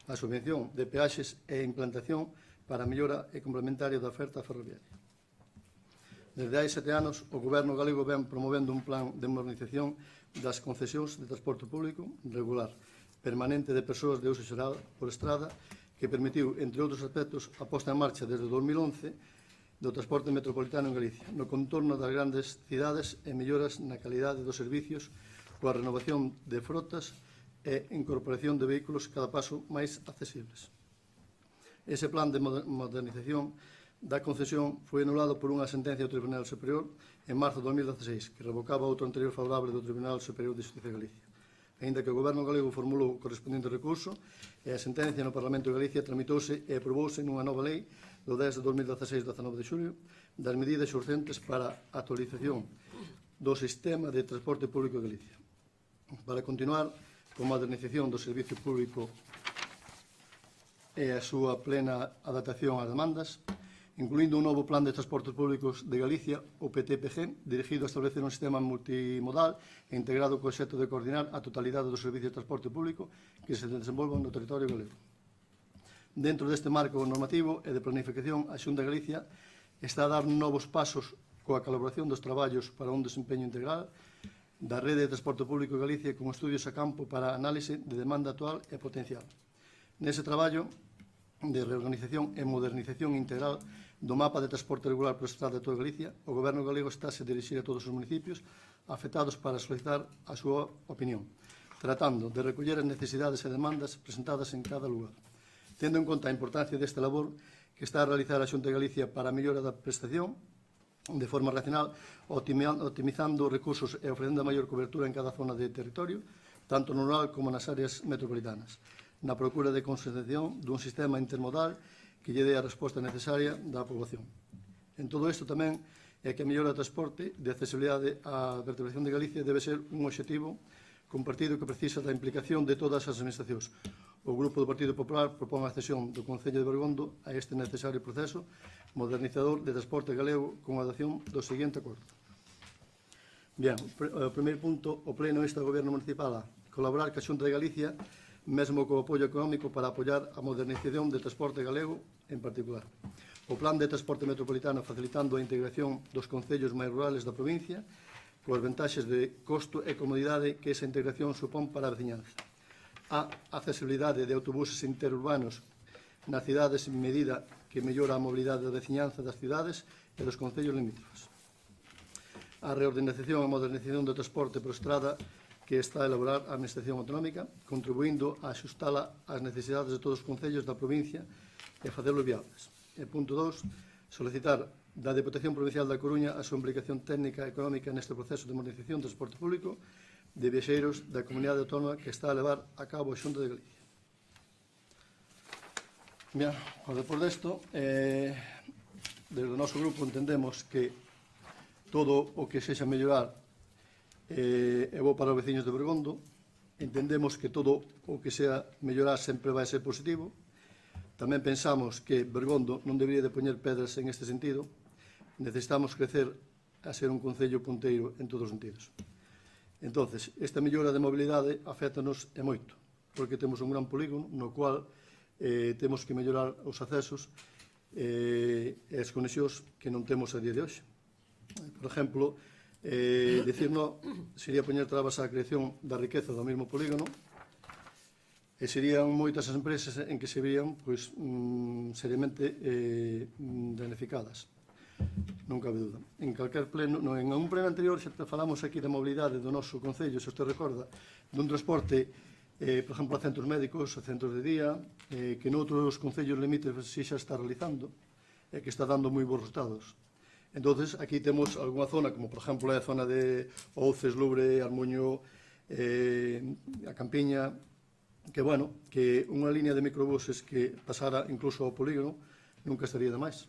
a subvención de peaxes e a implantación para a mellora e complementaria da oferta ferroviaria. Desde hai 7 anos, o Goberno galego ven promovendo un plan de modernización das concesións de transporte público regular, permanente de persoas de uso xeral por estrada, que permitiu, entre outros aspectos, a posta en marcha desde 2011 do transporte metropolitano en Galicia, no contorno das grandes cidades e melloras na calidade dos servicios coa renovación de frotas e incorporación de vehículos cada paso máis accesibles. Ese plan de modernización da concesión foi anulado por unha sentencia do Tribunal Superior en marzo de 2016, que revocaba outro anterior favorable do Tribunal Superior de Xusticia de Galicia. Aínda que o Goberno galego formulou o correspondente recurso e a sentencia no Parlamento de Galicia tramitouse e aprobouse nunha nova lei do 10 de 2016, 19 de xulio, das medidas urgentes para a actualización do sistema de transporte público de Galicia, para continuar con a modernización do servicio público e a súa plena adaptación ás demandas, incluindo un novo plan de transportes públicos de Galicia, o PTPG, dirigido a establecer un sistema multimodal e integrado co obxecto de coordinar a totalidade dos servicios de transporte público que se desenvolvan no territorio galego. Dentro deste marco normativo e de planificación, a Xunta de Galicia está a dar novos pasos coa colaboración dos traballos para un desempeño integral da rede de transporte público de Galicia con estudios a campo para análise de demanda actual e potencial. Nese traballo de reorganización e modernización integral do mapa de transporte regular por estrada de toda Galicia, o Goberno galego está a dirixir a todos os municipios afectados para solicitar a súa opinión, tratando de recoller as necesidades e demandas presentadas en cada lugar. Tendo en conta a importancia desta labor que está a realizar a Xunta de Galicia para a mellora da prestación, de forma racional, optimizando recursos e ofrecendo a maior cobertura en cada zona de territorio, tanto no rural como nas áreas metropolitanas, na procura de conservación dun sistema intermodal que lle dé a resposta necesaria da poboación. En todo isto tamén é que a mellora do transporte de accesibilidade á vertebración de Galicia debe ser un obxectivo compartido que precisa da implicación de todas as administracións. O Grupo do Partido Popular propón a cesión do Concello de Bergondo a este necesario proceso modernizador de transporte galego con a adopción do seguinte acordo. Bien, o primeiro punto, o Pleno insta ao Goberno Municipal a colaborar ca Xunta de Galicia, mesmo co apoio económico para apoiar a modernización de transporte galego en particular. O Plan de Transporte Metropolitano facilitando a integración dos concellos máis rurales da provincia, coas ventaxes de costo e comodidade que esa integración supón para a veciñanza. A accesibilidade de autobuses interurbanos nas cidades en medida que mellora a mobilidade da veciñanza das cidades e dos concellos limítrofes. A reorganización e modernización do transporte por estrada que está a elaborar a Administración Autonómica, contribuindo a axustala ás necesidades de todos os concellos da provincia e facelo viables. E punto 2, solicitar da Deputación Provincial da Coruña a súa implicación técnica e económica neste proceso de modernización do transporte público de viaxeiros da Comunidade Autónoma que está a levar a cabo a Xunta de Galicia. Bien, despois desto, desde o noso grupo entendemos que todo o que sexa mellorar é bo para os veciños de Bergondo. Entendemos que todo o que sea mellorar sempre vai ser positivo. Tamén pensamos que Bergondo non debería de poñer pedras en este sentido. Necesitamos crecer a ser un concello punteiro en todos os sentidos. Entonces, esta mellora de mobilidade afecta-nos e moito, porque temos un gran polígono no cual temos que mellorar os accesos e as conexións que non temos a día de hoxe. Por exemplo, dicir no sería poñer trabas á creación da riqueza do mesmo polígono e serían moitas as empresas en que se verían seriamente danificadas. Non cabe dúda. En calquer pleno, en un pleno anterior xa falamos aquí da mobilidade do noso concello, se usted recorda, dun transporte, por exemplo, a centros médicos, a centros de día, que noutros concellos limítrofes xa está realizando e que está dando moi bons resultados. Entonces, aquí temos algunha zona, como por exemplo a zona de Ouces, Lubre, Armuño, a Campiña, que, bueno, que unha línea de microbuses que pasara incluso ao polígono nunca estaría de máis.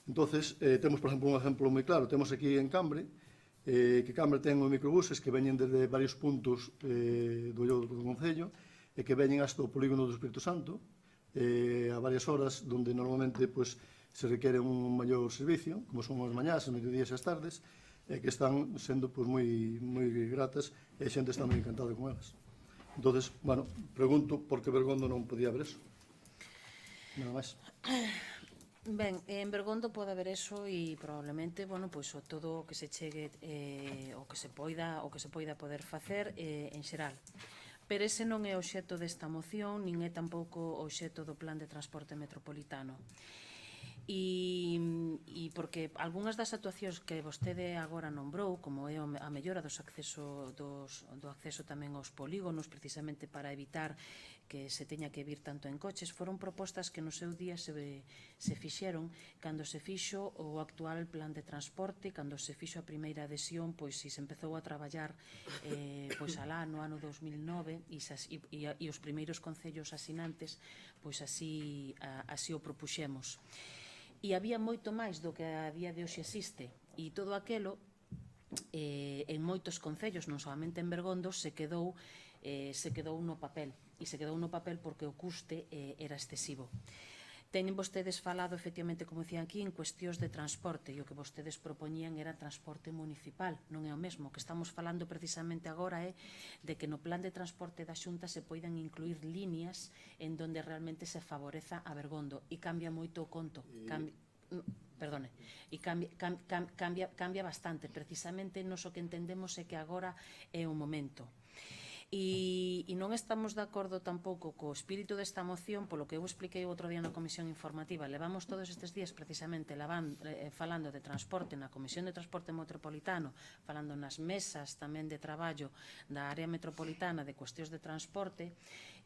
Entonces, temos, por exemplo, un exemplo moi claro. Temos aquí en Cambre, que Cambre ten os microbuses que veñen desde varios puntos do concello e que veñen hasta o polígono do Espírito Santo a varias horas, donde normalmente se requere un maior servicio, como son as mañás, as mediodías e as tardes, e que están sendo moi gratas e a xente está moi encantada con elas. Entonces, bueno, pregunto por que Bergondo non podía haber eso. Nada máis. Ben, en Bergondo pode haber eso e probablemente, bueno, pois o todo o que se chegue o que se poida poder facer en xeral. Pero ese non é o obxecto desta moción, nin é tampouco o obxecto do Plan de Transporte Metropolitano. E porque algunhas das actuacións que vostede agora nombrou, como é a mellora do acceso tamén aos polígonos, precisamente para evitar que se teña que vir tanto en coches, foron propostas que no seu día se fixeron cando se fixo o actual plan de transporte, cando se fixo a primeira adhesión, pois se empezou a traballar pois alá no ano 2009 e os primeiros concellos asinantes pois así o propuxemos. E había moito máis do que a día de hoxe existe, e todo aquelo en moitos concellos, non solamente en Bergondo, se quedou no papel, e se quedou no papel porque o custe era excesivo. Teñen vostedes falado, efectivamente, como dicían aquí, en cuestións de transporte, e o que vostedes propoñían era transporte municipal, non é o mesmo. O que estamos falando precisamente agora é de que no plan de transporte da Xunta se poidan incluir líneas en donde realmente se favoreza a Bergondo, e cambia moito o conto. Perdone, e cambia bastante. Precisamente nos o que entendemos é que agora é o momento. E non estamos de acordo tampouco co espírito desta moción, polo que eu expliquei outro día na Comisión Informativa. Levamos todos estes días precisamente falando de transporte na Comisión de Transporte Metropolitano, falando nas mesas tamén de traballo da área metropolitana de cuestións de transporte,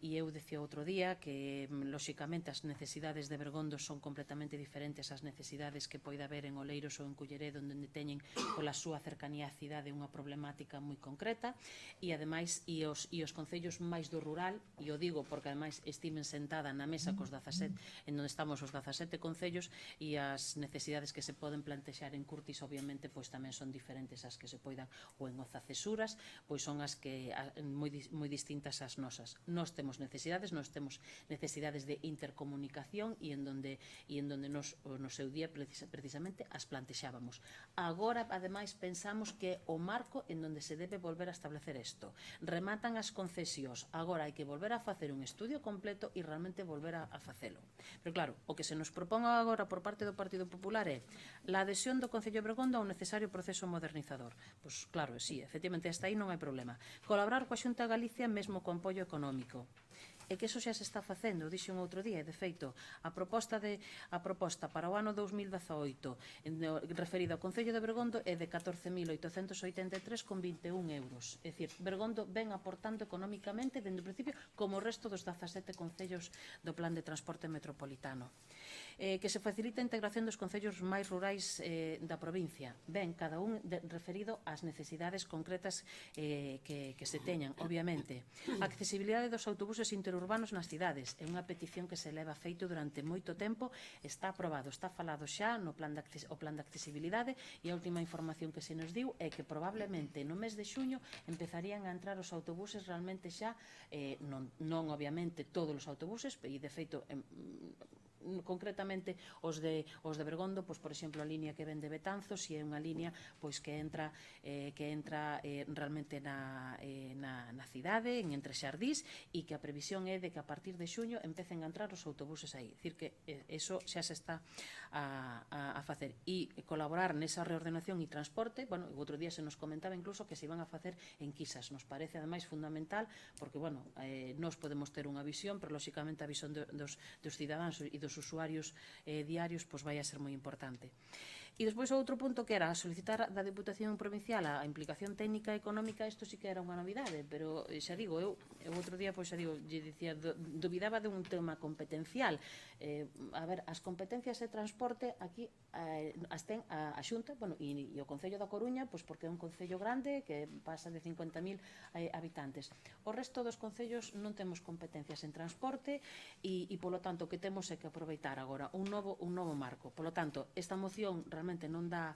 e eu decía outro día que, lóxicamente, as necesidades de Bergondo son completamente diferentes ás necesidades que poida haber en Oleiros ou en Culleredo, onde teñen, pola súa cercanía á cidade, unha problemática moi concreta, e ademais os concellos máis do rural, e o digo porque ademais estimen sentada na mesa cos 17, en onde estamos os 17 concellos, e as necesidades que se poden plantexar en Curtis, obviamente, pois tamén son diferentes ás que se poidan, ou en Oza-Cesuras, pois son as que moi distintas ás nosas. Nós temos necesidades de intercomunicación, e en donde nos no seu día precisamente as plantexábamos. Agora, ademais, pensamos que o marco en donde se debe volver a establecer isto. Rematan as concesións, agora hai que volver a facer un estudio completo e realmente volver a facelo. Pero claro, o que se nos propón agora por parte do Partido Popular é a adhesión do Concello de Bergondo a un necesario proceso modernizador. Pois claro, sí, efectivamente, hasta aí non hai problema. Colaborar coa Xunta de Galicia mesmo con apoio económico. E que eso xa se está facendo, dixo un outro día, e de feito, a proposta para o ano 2018 referida ao Concello de Bergondo é de 14.883,21 euros. É dicir, Bergondo ven aportando económicamente dende o principio como o resto dos 17 concellos do Plan de Transporte Metropolitano. Que se facilita a integración dos concellos máis rurais da provincia. Ben, cada un referido ás necesidades concretas que se teñan, obviamente. A accesibilidade dos autobuses interurbanos nas cidades é unha petición que se leva feito durante moito tempo, está aprobado, está falado xa no plan de accesibilidade, e a última información que se nos diu é que probablemente no mes de xuño empezarían a entrar os autobuses realmente xa, non obviamente todos os autobuses, e de feito concretamente os de Bergondo, pois por exemplo a línea que ven de Betanzos, e é unha línea pois que entra realmente na cidade, en Entre Xardís, e que a previsión é de que a partir de xuño empecen a entrar os autobuses aí. Dicir que eso xa se está a facer, e colaborar nesa reordenación e transporte. Bueno, o outro día se nos comentaba incluso que se iban a facer enquisas. Nos parece ademais fundamental, porque bueno, nós podemos ter unha visión, pero lóxicamente a visión dos cidadáns e dos usuarios diarios pois vai a ser moi importante. E despois outro punto que era solicitar da Deputación Provincial a implicación técnica e económica. Isto sí que era unha novidade, pero xa digo, eu outro día pois xa digo, dicía, dubidaba dun tema competencial. A ver, as competencias de transporte aquí as ten a Xunta, bueno, e o Concello da Coruña, pois porque é un concello grande que pasa de 50.000 habitantes. O resto dos concellos non temos competencias en transporte, e polo tanto o que temos é que aproveitar agora un novo marco. Polo tanto, esta moción realmente non dá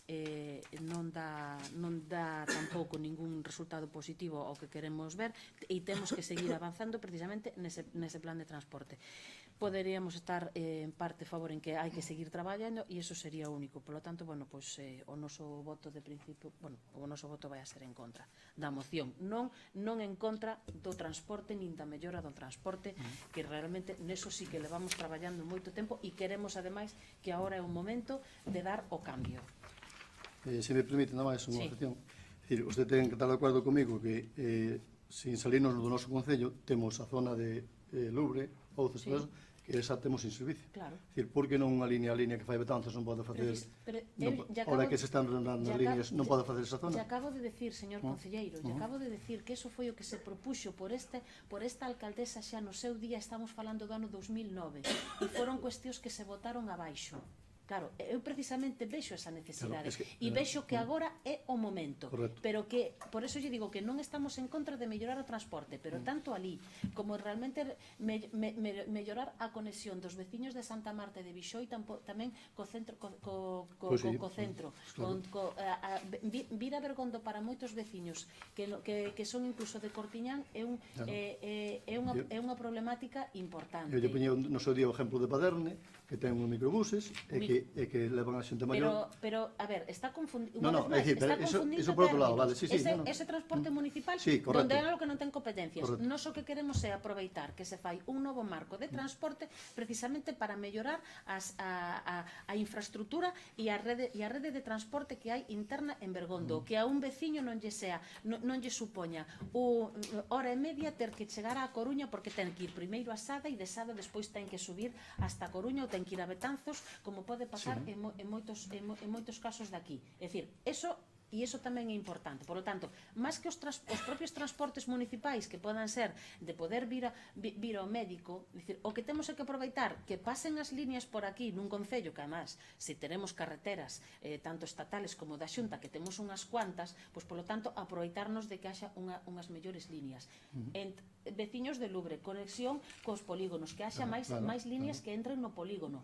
non dá tampouco ningún resultado positivo ao que queremos ver e temos que seguir avanzando precisamente nese plan de transporte. Poderíamos estar en parte a favor en que hai que seguir traballando e iso sería único. Por lo tanto, bueno, pois o noso voto de principio, bueno, o noso voto vai a ser en contra da moción, non en contra do transporte nin da mellora do transporte, que realmente neso sí que levamos traballando moito tempo e queremos ademais que agora é o momento de dar o cambio. Se me permite, nada máis unha Sí. objeción. Dicir, usted ten que estar de acordo comigo que sin salirnos do noso concello temos a zona de Louvre, Ouzos, Sí. que esa temos sin servicio. Claro. Dicir, por que non unha línea que fai Betanzos non pode facer... Ahora que se están renovando as líneas, non pode facer esa zona? Ya acabo de decir, señor concelleiro, ya acabo de decir que eso foi o que se propuxo por esta alcaldesa xa no seu día, estamos falando do ano 2009, e foron cuestións que se votaron abaixo. Claro, eu precisamente vexo esa necesidade e vexo que agora é o momento. Correcto. Pero que, por eso lle digo que non estamos en contra de mellorar o transporte, pero tanto ali como realmente mellorar a conexión dos veciños de Santa Marta e de Bixoi tamén co centro, co centro. Vir a Bergondo para moitos veciños que son incluso de Cortiñán é unha problemática importante. Eu lle poñía no seu día o exemplo de Paderne, que ten uns microbuses e que levan a xente maior. Pero, a ver, está confundindo, No, é dicir, eso por outro lado, vale, sí, ese transporte municipal, donde é algo que non ten competencias. Nos o que queremos é aproveitar que se fai un novo marco de transporte precisamente para mellorar a infraestructura e a rede de transporte que hai interna en Bergondo, que a un veciño non lle supoña hora e media ter que chegar á Coruña porque ten que ir primeiro a Sada e de Sada despois ten que subir hasta a Coruña ou ten que ir a Betanzos, como pode pasar en moitos casos de aquí. É dicir, iso tamén é importante. Por lo tanto, máis que os propios transportes municipais que podan ser de poder vir ao médico, dicir, o que temos é que aproveitar que pasen as líneas por aquí nun concello, que además, se teremos carreteras tanto estatales como da Xunta, que temos unhas cuantas, pois, por lo tanto, aproveitarnos de que haxa unhas mellores líneas. Veciños de Louvre, conexión cos polígonos, que haxa máis líneas que entren no polígono.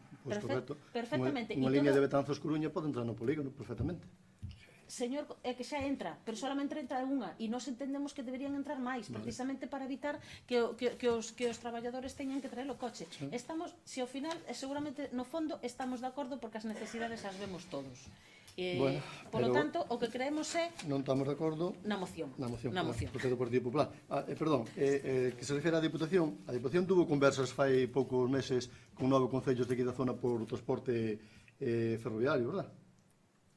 Perfectamente. Unha línea de Betanzos-Coruña pode entrar no polígono, perfectamente. Señor, é que xa entra, pero solamente entra unha e nós entendemos que deberían entrar máis, precisamente para evitar que os traballadores teñan que traer o coche. Estamos, se ao final, seguramente no fondo estamos de acordo porque as necesidades as vemos todos. Por lo tanto, o que creemos é non estamos de acordo na moción. Porque do Partido Popular. Perdón, que se refere á Diputación, a Diputación tuvo conversas fai poucos meses con 9 concellos de aquí da zona por transporte ferroviario, verdad?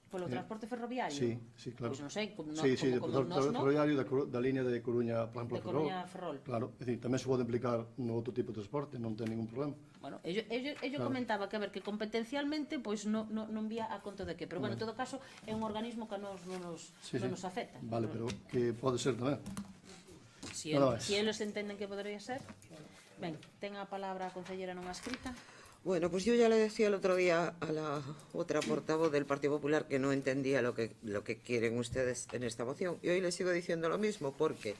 Polo transporte ferroviario? Sí, claro. Pois non sei, como nós ferroviario da línea de Coruña, por exemplo, de Coruña Ferrol. Claro, é dicir, tamén se pode implicar no outro tipo de transporte, non ten ningún problema. Bueno, ello comentaba que a ver que competencialmente pois non vía a conto de que, pero bueno, en todo caso é un organismo que a nos non nos afecta. Vale, pero que pode ser tamén. Si eles entenden que podría ser. Ben, ten a palabra a concellera non escrita. Bueno, pues yo ya le decía el otro día a la otra portavoz del Partido Popular que no entendía lo que quieren ustedes en esta moción. Y hoy le sigo diciendo lo mismo porque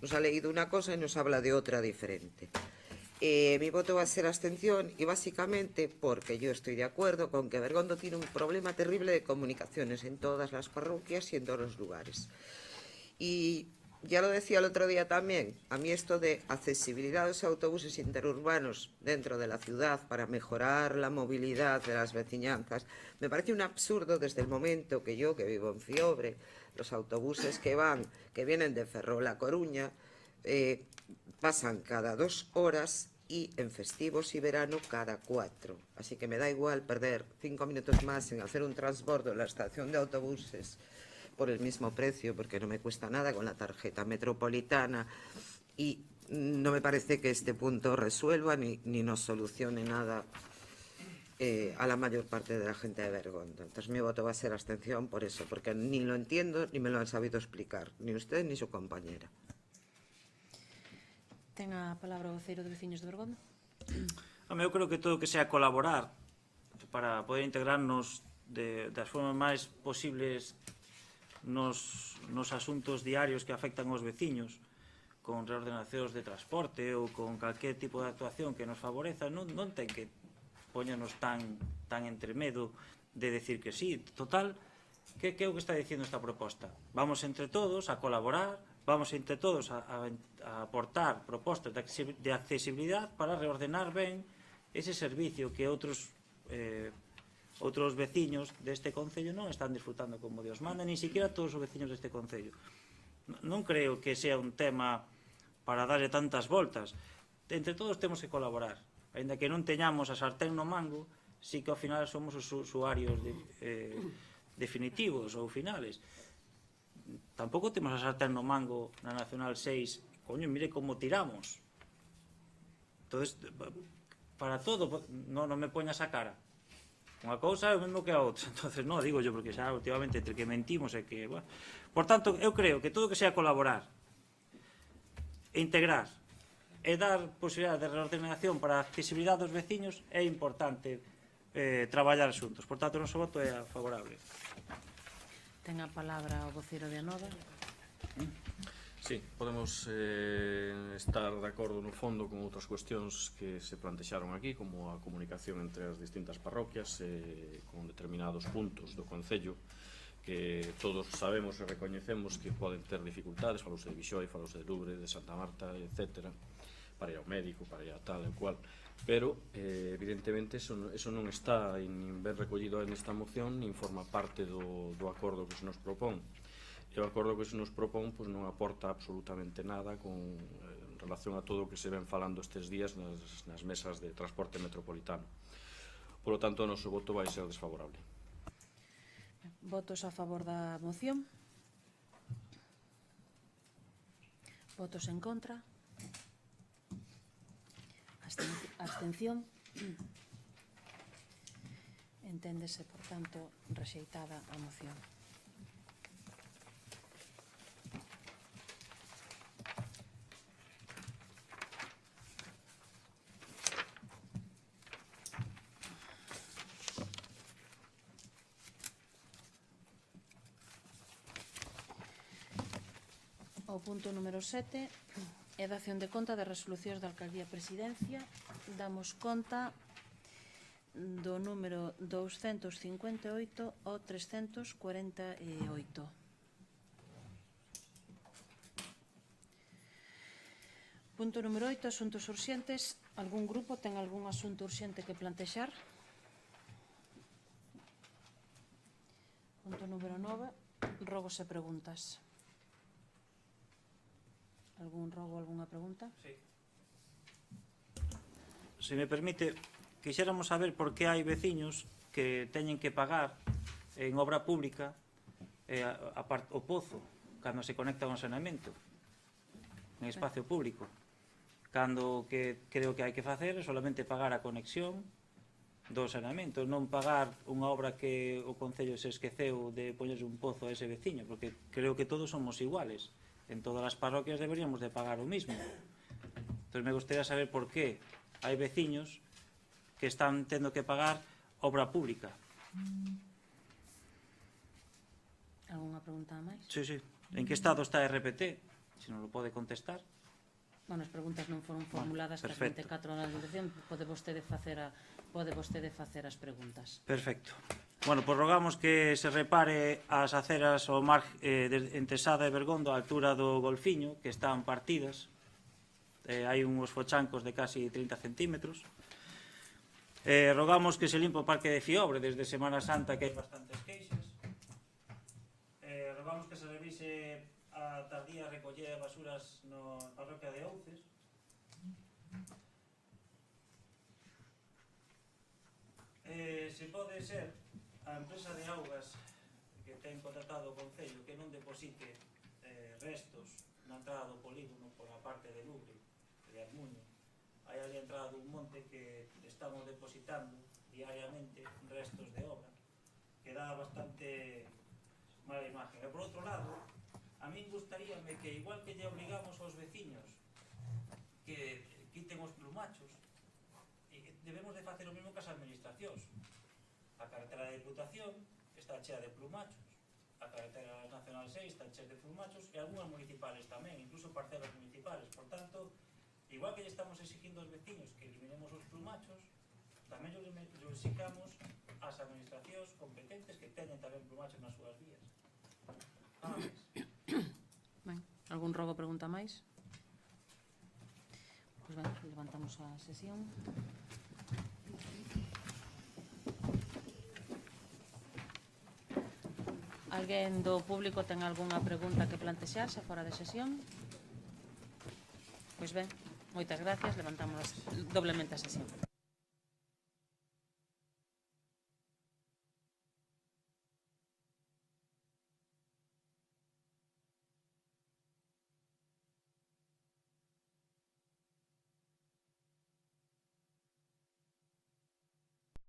nos ha leído una cosa y nos habla de otra diferente. Mi voto va a ser abstención y básicamente porque yo estoy de acuerdo con que Bergondo tiene un problema terrible de comunicaciones en todas las parroquias y en todos los lugares. Y ya lo decía el otro día también, a mí esto de accesibilidad de los autobuses interurbanos dentro de la ciudad para mejorar la movilidad de las veciñanzas, me parece un absurdo desde el momento que yo, que vivo en Fiobre, los autobuses que vienen de Ferrol a Coruña, pasan cada 2 horas y en festivos y verano cada 4. Así que me da igual perder 5 minutos más en hacer un transbordo en la estación de autobuses por el mismo precio, porque no me cuesta nada con la tarjeta metropolitana y no me parece que este punto resuelva ni nos solucione nada a la mayor parte de la gente de Bergondo. Entonces mi voto va a ser abstención por eso, porque ni lo entiendo ni me lo han sabido explicar, ni usted ni su compañera. Ten a palabra o voceiro de veciños de Bergondo. Eu creo que todo o que sea colaborar para poder integrarnos das formas máis posibles nos asuntos diarios que afectan aos veciños, con reordenacións de transporte ou con calquer tipo de actuación que nos favoreza, non ten que poñernos tan entre medo de decir que sí. Total, Que é o que está dicindo esta proposta? Vamos entre todos a colaborar, vamos entre todos a aportar propostas de accesibilidade para reordenar ben ese servicio que outros veciños deste concello non están disfrutando como Dios manda, ni siquiera todos os veciños deste concello. Non creo que sea un tema para darle tantas voltas. Entre todos temos que colaborar. Ainda que non teñamos a sartén no mango, sí que ao final somos os usuarios definitivos ou finales. Tampouco temos a sartén no mango na Nacional 6. Coño, mire como tiramos. Entonces, para todo, non me poñas a cara. Unha cousa é o mesmo que a outra. Entonces, non, digo yo, porque xa últimamente entre que mentimos e que... Bueno. Por tanto, eu creo que todo o que sea colaborar e integrar e dar posibilidade de reordenación para a accesibilidade dos veciños é importante traballar xuntos. Por tanto, o noso voto é favorable. Ten a palabra o vocero de Anova. Sí, podemos estar de acordo no fondo con outras cuestións que se plantexaron aquí, como a comunicación entre as distintas parroquias con determinados puntos do Concello que todos sabemos e recoñecemos que poden ter dificultades, falouse de Vixoi, falouse de Lubre, de Santa Marta, etc., para ir ao médico, para ir a tal e cual, pero evidentemente eso non está nin ben recollido nesta moción, nin forma parte do acordo que se nos propón. E o acordo que se nos propón non aporta absolutamente nada en relación a todo o que se ven falando estes días nas mesas de transporte metropolitano. Por lo tanto, o noso voto vai ser desfavorable. Votos a favor da moción? Votos en contra? Abstención? Enténdese, por tanto, rexeitada a moción. O punto número 7 é dación de conta de resolucións da Alcaldía e Presidencia. Damos conta do número 258 ao 348. Punto número 8, asuntos urxentes. Algún grupo ten algún asunto urxente que plantexar? Punto número 9, rogos e preguntas. Algún rogo, algunha pregunta? Sí. Se me permite, quixéramos saber por que hai veciños que teñen que pagar en obra pública o pozo cando se conecta a un saneamento en espacio público, cando que creo que hai que facer é solamente pagar a conexión do saneamento, non pagar unha obra que o Concello se esqueceu de poñer un pozo a ese veciño, porque creo que todos somos iguales. En todas as parroquias deberíamos de pagar o mismo. Entón, me gustaría saber por qué hai veciños que están tendo que pagar obra pública. Algúnha pregunta máis? Sí, sí. En que estado está a RPT? Se non lo pode contestar. Bueno, as preguntas non foron formuladas tras 24 horas de duración. Pode vostede facer as preguntas. Perfecto. Bueno, pois rogamos que se repare as aceras ao mar entre Sada e Bergondo á altura do Golfiño, que están partidas. Hai uns fochancos de casi 30 centímetros. Rogamos que se limpe o parque de Fiobre desde Semana Santa, que hai bastantes queixas. Rogamos que se revise a tardía recollida de basuras na parroquia de Ouces. Se pode ser a empresa de augas que ten contratado o Concello que non deposite restos na entrada do polígono por a parte de Lubre, de Armuño. Hai ali a entrada dun monte que estamos depositando diariamente restos de obra, que dá bastante mala imagen. E por outro lado, a min gustaríame que, igual que lle obligamos aos veciños que quiten os plumachos, debemos de facer o mesmo que as administracións. A carretera de Diputación está chea de plumachos, a carretera nacional 6 está chea de plumachos e algunhas municipales tamén, incluso parcelas municipales. Por tanto, igual que lle estamos exigindo aos veciños que eliminemos os plumachos, tamén lle exixamos as administracións competentes que teñen tamén plumachos nas súas vías. Nada máis. Ben, algún rogo pregunta máis? Pois ben, levantamos a sesión. Alguén do público ten algunha pregunta que plantexarse fora de sesión? Pois ben, moitas gracias, levantamos doblemente a sesión.